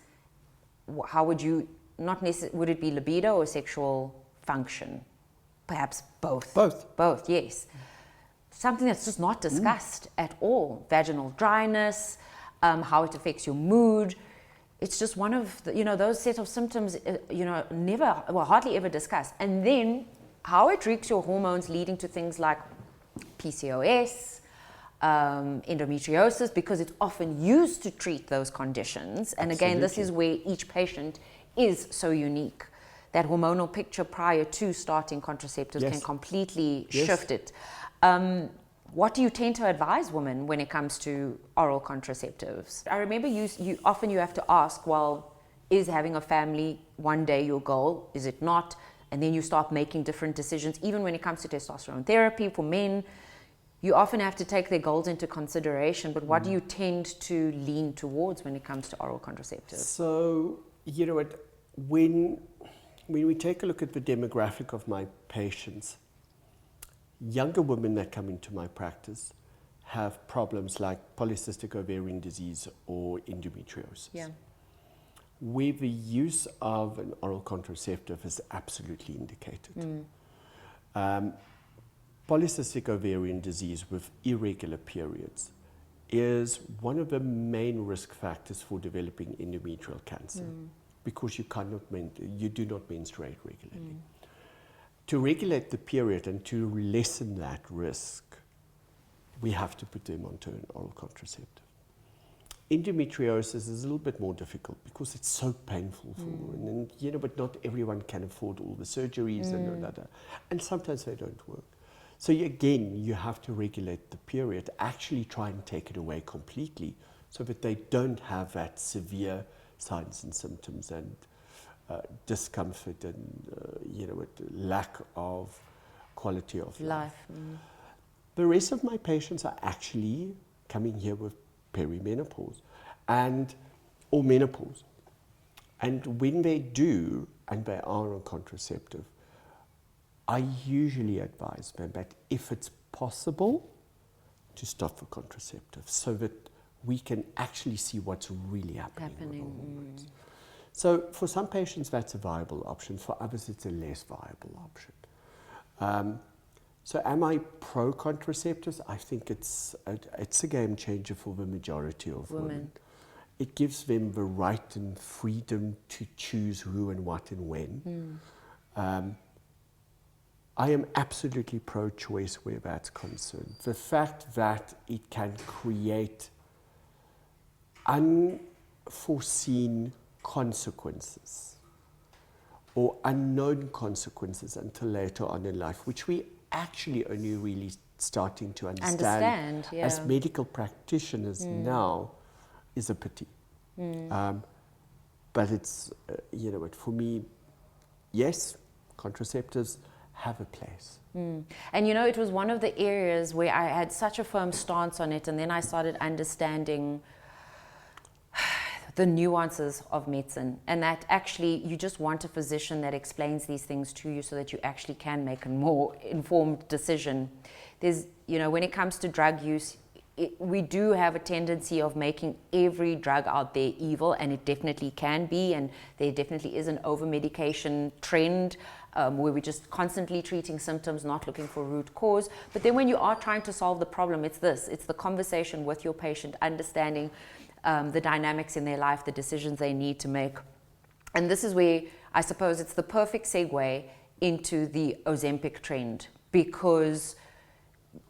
how would you, not necessarily, would it be libido or sexual function? Perhaps both. Both, yes. Something that's just not discussed at all. Vaginal dryness, how it affects your mood. It's just one of the, those set of symptoms, never, well, hardly ever discussed. And then how it wreaks your hormones, leading to things like PCOS, endometriosis, because it's often used to treat those conditions. And again, this is where each patient is so unique. That hormonal picture prior to starting contraceptives can completely shift it. What do you tend to advise women when it comes to oral contraceptives? I remember you often you have to ask, well, is having a family one day your goal? Is it not? and then you start making different decisions. Even when it comes to testosterone therapy for men, you often have to take their goals into consideration, but what do you tend to lean towards when it comes to oral contraceptives? So, you know what, when we take a look at the demographic of my patients, younger women that come into my practice have problems like polycystic ovarian disease or endometriosis. Yeah. Where the use of an oral contraceptive is absolutely indicated. Polycystic ovarian disease with irregular periods is one of the main risk factors for developing endometrial cancer because you do not menstruate regularly. To regulate the period and to lessen that risk, we have to put them onto an oral contraceptive. Endometriosis is a little bit more difficult because it's so painful for women, and but not everyone can afford all the surgeries and sometimes they don't work. So again, you have to regulate the period, actually try and take it away completely so that they don't have that severe signs and symptoms and discomfort and lack of quality of life. The rest of my patients are actually coming here with perimenopause or menopause. And when they do, and they are on contraceptive, I usually advise them that if it's possible, to stop the contraceptive so that we can actually see what's really happening. So for some patients, that's a viable option. For others, it's a less viable option. So am I pro-contraceptives? I think it's a game changer for the majority of women. It gives them the right and freedom to choose who and what and when. I am absolutely pro-choice where that's concerned. The fact that it can create unforeseen consequences or unknown consequences until later on in life, which we actually only really starting to understand as medical practitioners now, is a pity. But it's, for me, yes, contraceptives have a place. And it was one of the areas where I had such a firm stance on it, and then I started understanding the nuances of medicine, and that actually you just want a physician that explains these things to you so that you actually can make a more informed decision. There's, when it comes to drug use, we do have a tendency of making every drug out there evil, and it definitely can be, and there definitely is an over-medication trend where we're just constantly treating symptoms, not looking for root cause. But then when you are trying to solve the problem, it's the conversation with your patient, understanding the dynamics in their life, the decisions they need to make. And this is where I suppose it's the perfect segue into the Ozempic trend, because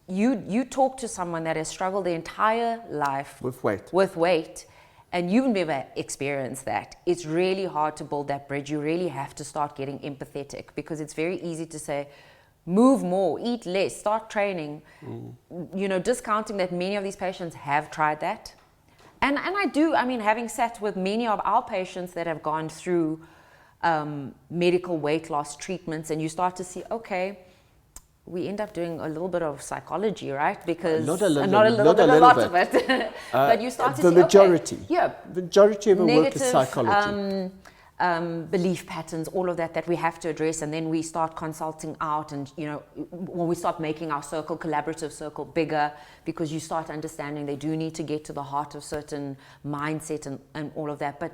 you talk to someone that has struggled their entire life with weight, and you've never experienced that. It's really hard to build that bridge. You really have to start getting empathetic, because it's very easy to say, move more, eat less, start training, discounting that many of these patients have tried that. And having sat with many of our patients that have gone through medical weight loss treatments, and you start to see, okay, we end up doing a little bit of psychology, right? Because a lot of it. But you start to see, majority. Okay, the majority of the work is psychology. Belief patterns, all of that we have to address, and then we start consulting out, and when we start making our collaborative circle bigger, because you start understanding they do need to get to the heart of certain mindset and all of that. But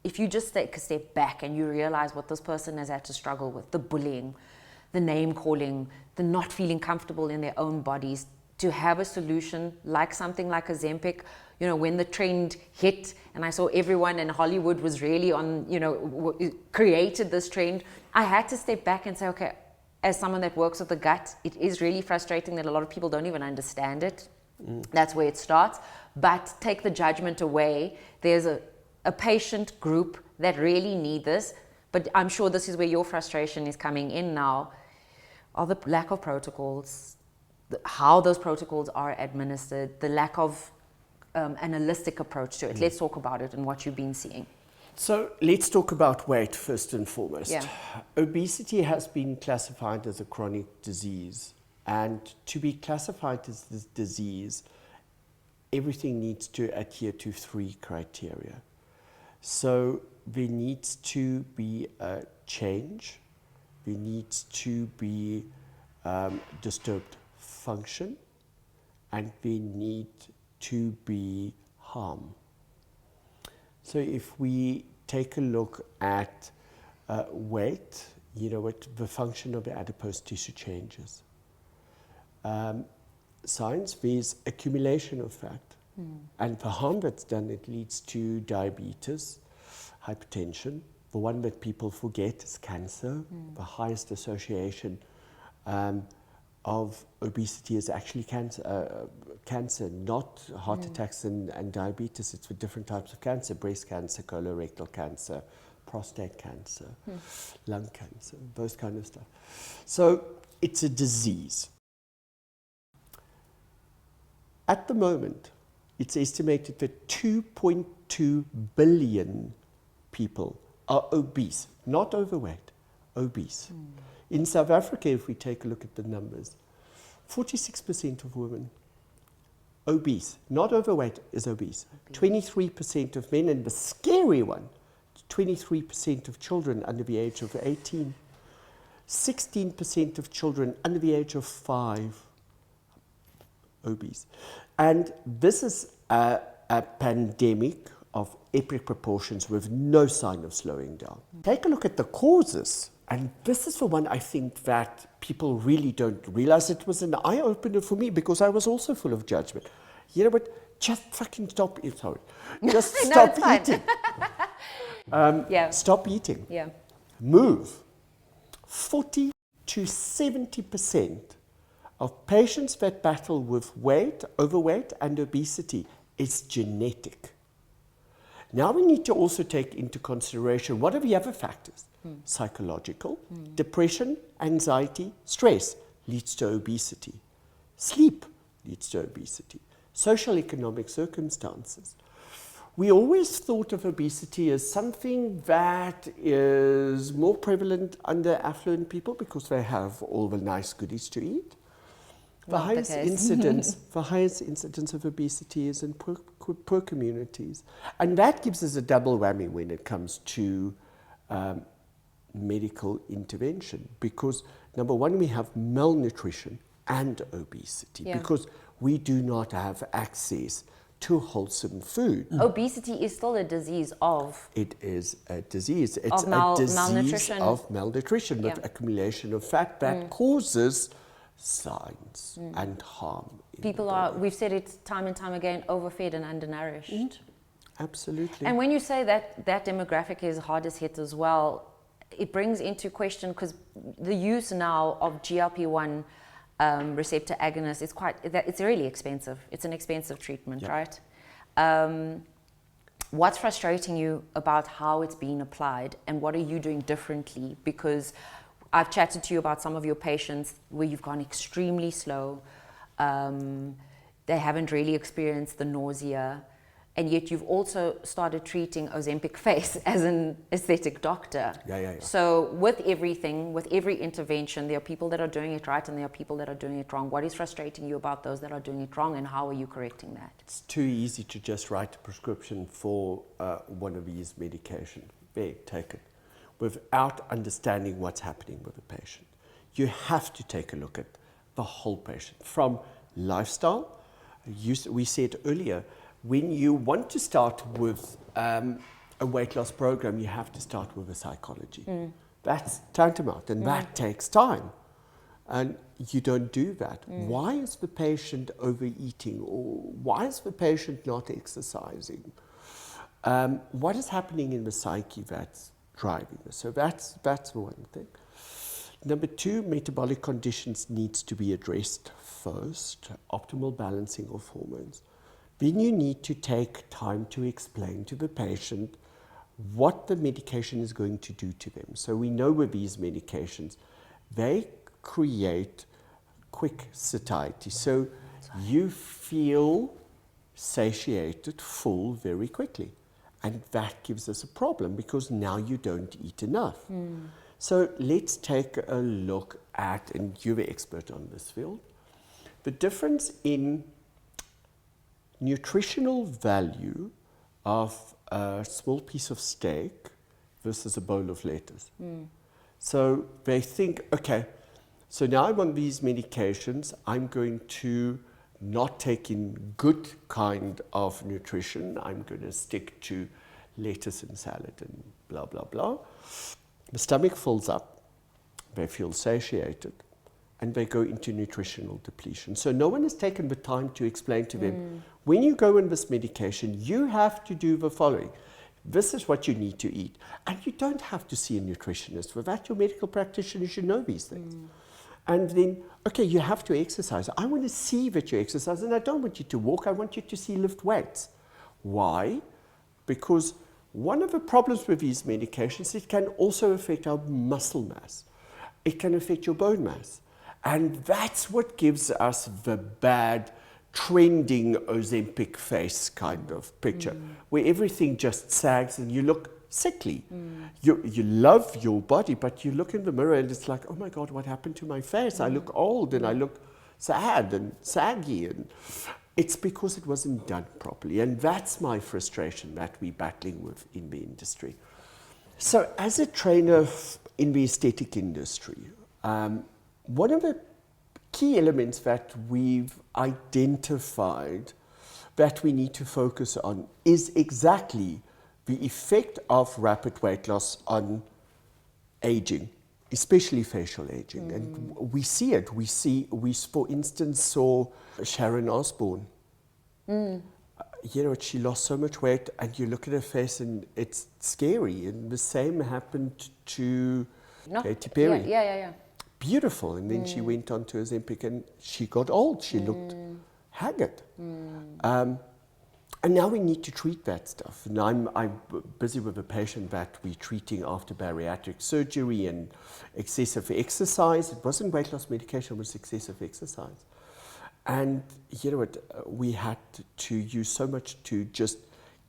if you just take a step back and you realize what this person has had to struggle with, the bullying, the name calling, the not feeling comfortable in their own bodies, to have a solution like something like Ozempic, when the trend hit, and I saw everyone in Hollywood was really on, created this trend, I had to step back and say, okay, as someone that works with the gut, it is really frustrating that a lot of people don't even understand it. That's where it starts. But take the judgment away. There's a patient group that really need this, but I'm sure this is where your frustration is coming in now, are the lack of protocols, how those protocols are administered, the lack of an holistic approach to it. Let's talk about it and what you've been seeing. So let's talk about weight first and foremost. Yeah. Obesity has been classified as a chronic disease. And to be classified as this disease, everything needs to adhere to 3 criteria. So there needs to be a change, there needs to be disturbed function, and there need to be harm. So if we take a look at weight, you know what, the function of the adipose tissue changes. Science, there's accumulation of fat. And the harm that's done, it leads to diabetes, hypertension. The one that people forget is cancer. The highest association of obesity is actually cancer, not heart attacks and diabetes. It's for different types of cancer: breast cancer, colorectal cancer, prostate cancer, lung cancer, those kind of stuff. So it's a disease. At the moment, it's estimated that 2.2 billion people are obese, not overweight, obese. In South Africa, if we take a look at the numbers, 46% of women obese, not overweight, is obese. 23% of men, and the scary one, 23% of children under the age of 18, 16% of children under the age of 5 obese. And this is a pandemic of epic proportions with no sign of slowing down. Take a look at the causes. And this is the one I think that people really don't realize. It was an eye-opener for me because I was also full of judgment. You know what? Just fucking stop eating. Sorry. Just stop eating. Stop eating. Yeah. Move. 40 to 70% of patients that battle with weight, overweight, and obesity is genetic. Now we need to also take into consideration what are the other factors. Psychological, depression, anxiety, stress leads to obesity. Sleep leads to obesity. Social economic circumstances. We always thought of obesity as something that is more prevalent under affluent people because they have all the nice goodies to eat. The highest incidence of obesity is in poor communities. And that gives us a double whammy when it comes to medical intervention, because number one, we have malnutrition and obesity because we do not have access to wholesome food. Obesity is still a disease of? It is a disease. It's of a disease malnutrition. of malnutrition, with accumulation of fat that causes signs and harm. People are, we've said it time and time again, overfed and undernourished. Absolutely. And when you say that that demographic is hardest hit as well, it brings into question, because the use now of GLP-1 receptor agonists is it's really expensive. It's an expensive treatment, right? What's frustrating you about how it's being applied, and what are you doing differently? Because I've chatted to you about some of your patients where you've gone extremely slow. They haven't really experienced the nausea. And yet you've also started treating Ozempic face as an aesthetic doctor. So with everything, with every intervention, there are people that are doing it right and there are people that are doing it wrong. What is frustrating you about those that are doing it wrong, and how are you correcting that? It's too easy to just write a prescription for one of these medications. There, take it, without understanding what's happening with the patient. You have to take a look at the whole patient, from lifestyle. We said earlier, when you want to start with a weight loss program, you have to start with a psychology. That's tantamount, and that takes time. And you don't do that. Why is the patient overeating, or why is the patient not exercising? What is happening in the psyche that's driving this? So that's one thing. Number two, metabolic conditions needs to be addressed first, optimal balancing of hormones. Then you need to take time to explain to the patient what the medication is going to do to them. So we know with these medications, they create quick satiety. So you feel satiated, full very quickly. And that gives us a problem because now you don't eat enough. So let's take a look at, and you're the expert on this field, the difference in nutritional value of a small piece of steak versus a bowl of lettuce. So they think, okay, so now I'm on these medications, I'm going to not take in good kind of nutrition, I'm going to stick to lettuce and salad and blah, blah, blah. The stomach fills up, they feel satiated, and they go into nutritional depletion. So no one has taken the time to explain to them, when you go on this medication, you have to do the following. This is what you need to eat. And you don't have to see a nutritionist. For that, your medical practitioner should know these things. And then, okay, you have to exercise. I want to see that you exercise, and I don't want you to walk, I want you to see lift weights. Why? Because one of the problems with these medications, it can also affect our muscle mass. It can affect your bone mass. And that's what gives us the bad, trending Ozempic face kind of picture, where everything just sags and you look sickly. You love your body, but you look in the mirror and it's like, oh my God, what happened to my face? I look old and I look sad and saggy. And it's because it wasn't done properly. And that's my frustration that we're battling with in the industry. So as a trainer in the aesthetic industry, one of the key elements that we've identified that we need to focus on is exactly the effect of rapid weight loss on aging, especially facial aging. And we see it. We, for instance, saw Sharon Osbourne. You know, she lost so much weight, and you look at her face and it's scary. And the same happened to Katy Perry. Yeah. Beautiful. And then she went on to Ozempic and she got old. She looked haggard. And now we need to treat that stuff. And I'm busy with a patient that we're treating after bariatric surgery and excessive exercise. It wasn't weight loss medication, it was excessive exercise. And you know what, we had to use so much to just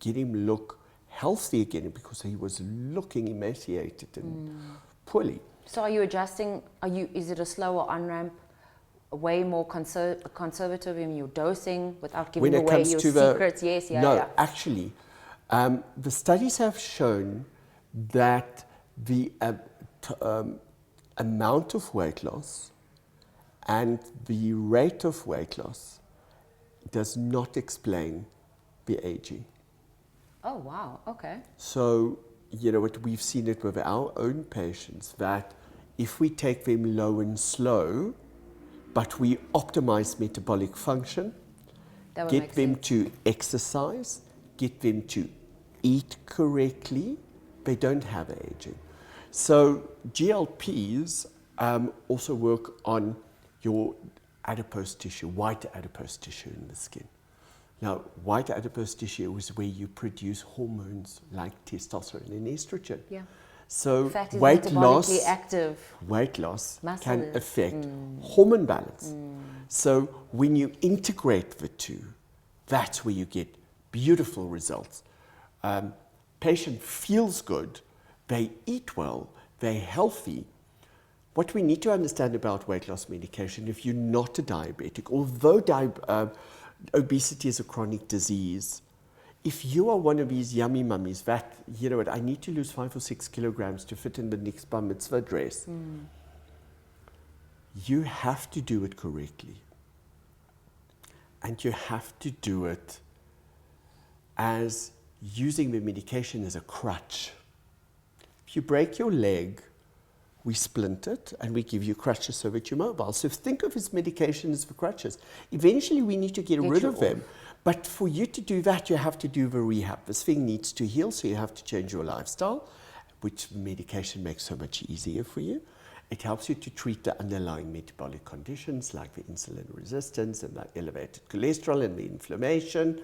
get him look healthy again because he was looking emaciated and poorly. So are you adjusting, is it a slower on-ramp, way more conservative in your dosing without giving away your secrets? Actually, the studies have shown that the amount of weight loss and the rate of weight loss does not explain the aging. Oh, wow, okay. So, you know what, we've seen it with our own patients that if we take them low and slow, but we optimize metabolic function, get them to exercise, get them to eat correctly, they don't have aging. So GLPs also work on your adipose tissue, white adipose tissue in the skin. Now, white adipose tissue is where you produce hormones like testosterone and estrogen. Yeah. So Fat is weight loss Muscle can affect hormone balance. So when you integrate the two, that's where you get beautiful results. Patient feels good, they eat well, they're healthy. What we need to understand about weight loss medication, if you're not a diabetic, although obesity is a chronic disease, if you are one of these yummy mummies that, you know what, I need to lose 5 or 6 kilograms to fit in the next bar mitzvah dress, you have to do it correctly. And you have to do it as using the medication as a crutch. If you break your leg, we splint it and we give you crutches so that you're mobile. So think of his medication as for crutches. Eventually we need to get rid of them. But for you to do that, you have to do the rehab. This thing needs to heal, so you have to change your lifestyle, which the medication makes so much easier for you. It helps you to treat the underlying metabolic conditions like the insulin resistance and the elevated cholesterol and the inflammation.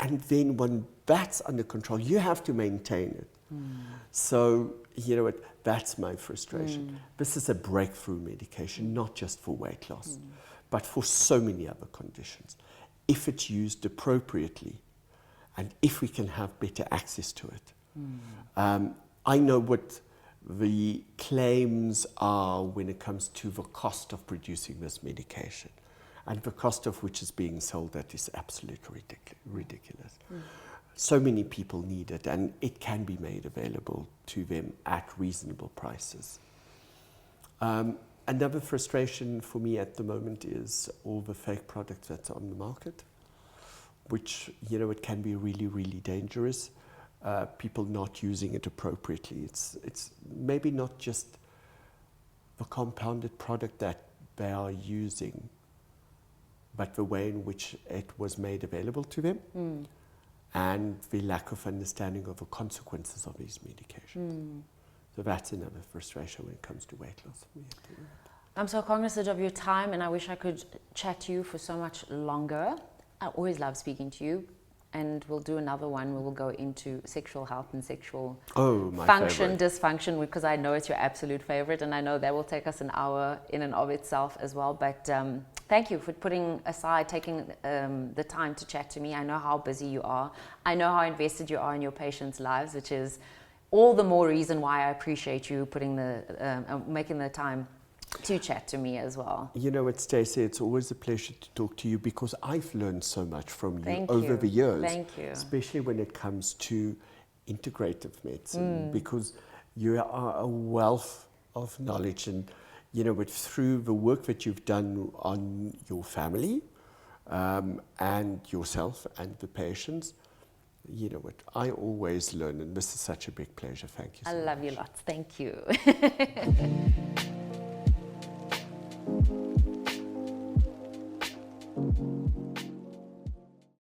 And then when that's under control, you have to maintain it. So, you know what, that's my frustration. This is a breakthrough medication, not just for weight loss, but for so many other conditions, if it's used appropriately. and if we can have better access to it. I know what the claims are when it comes to the cost of producing this medication, and the cost of which is being sold that is absolutely ridiculous. So many people need it, and it can be made available to them at reasonable prices. Another frustration for me at the moment is all the fake products that's on the market, which, you know, it can be really, really dangerous. People not using it appropriately. It's maybe not just the compounded product that they are using, but the way in which it was made available to them, and the lack of understanding of the consequences of these medications. So that's another frustration when it comes to weight loss for me at the moment. I'm so cognizant of your time, and I wish I could chat to you for so much longer. I always love speaking to you, and we'll do another one where we'll go into sexual health and sexual function, dysfunction, because I know it's your absolute favorite, and I know that will take us an hour in and of itself as well. But thank you for putting aside, taking the time to chat to me. I know how busy you are. I know how invested you are in your patients' lives, which is all the more reason why I appreciate you putting making the time to chat to me as well. You know what, Stacey, it's always a pleasure to talk to you, because I've learned so much from you Thank over you. the years. Thank you. Especially when it comes to integrative medicine, because you are a wealth of knowledge, and you know, through the work that you've done on your family and yourself and the patients, you know what, I always learn, and this is such a big pleasure. Thank you so much. I love you lots. Thank you.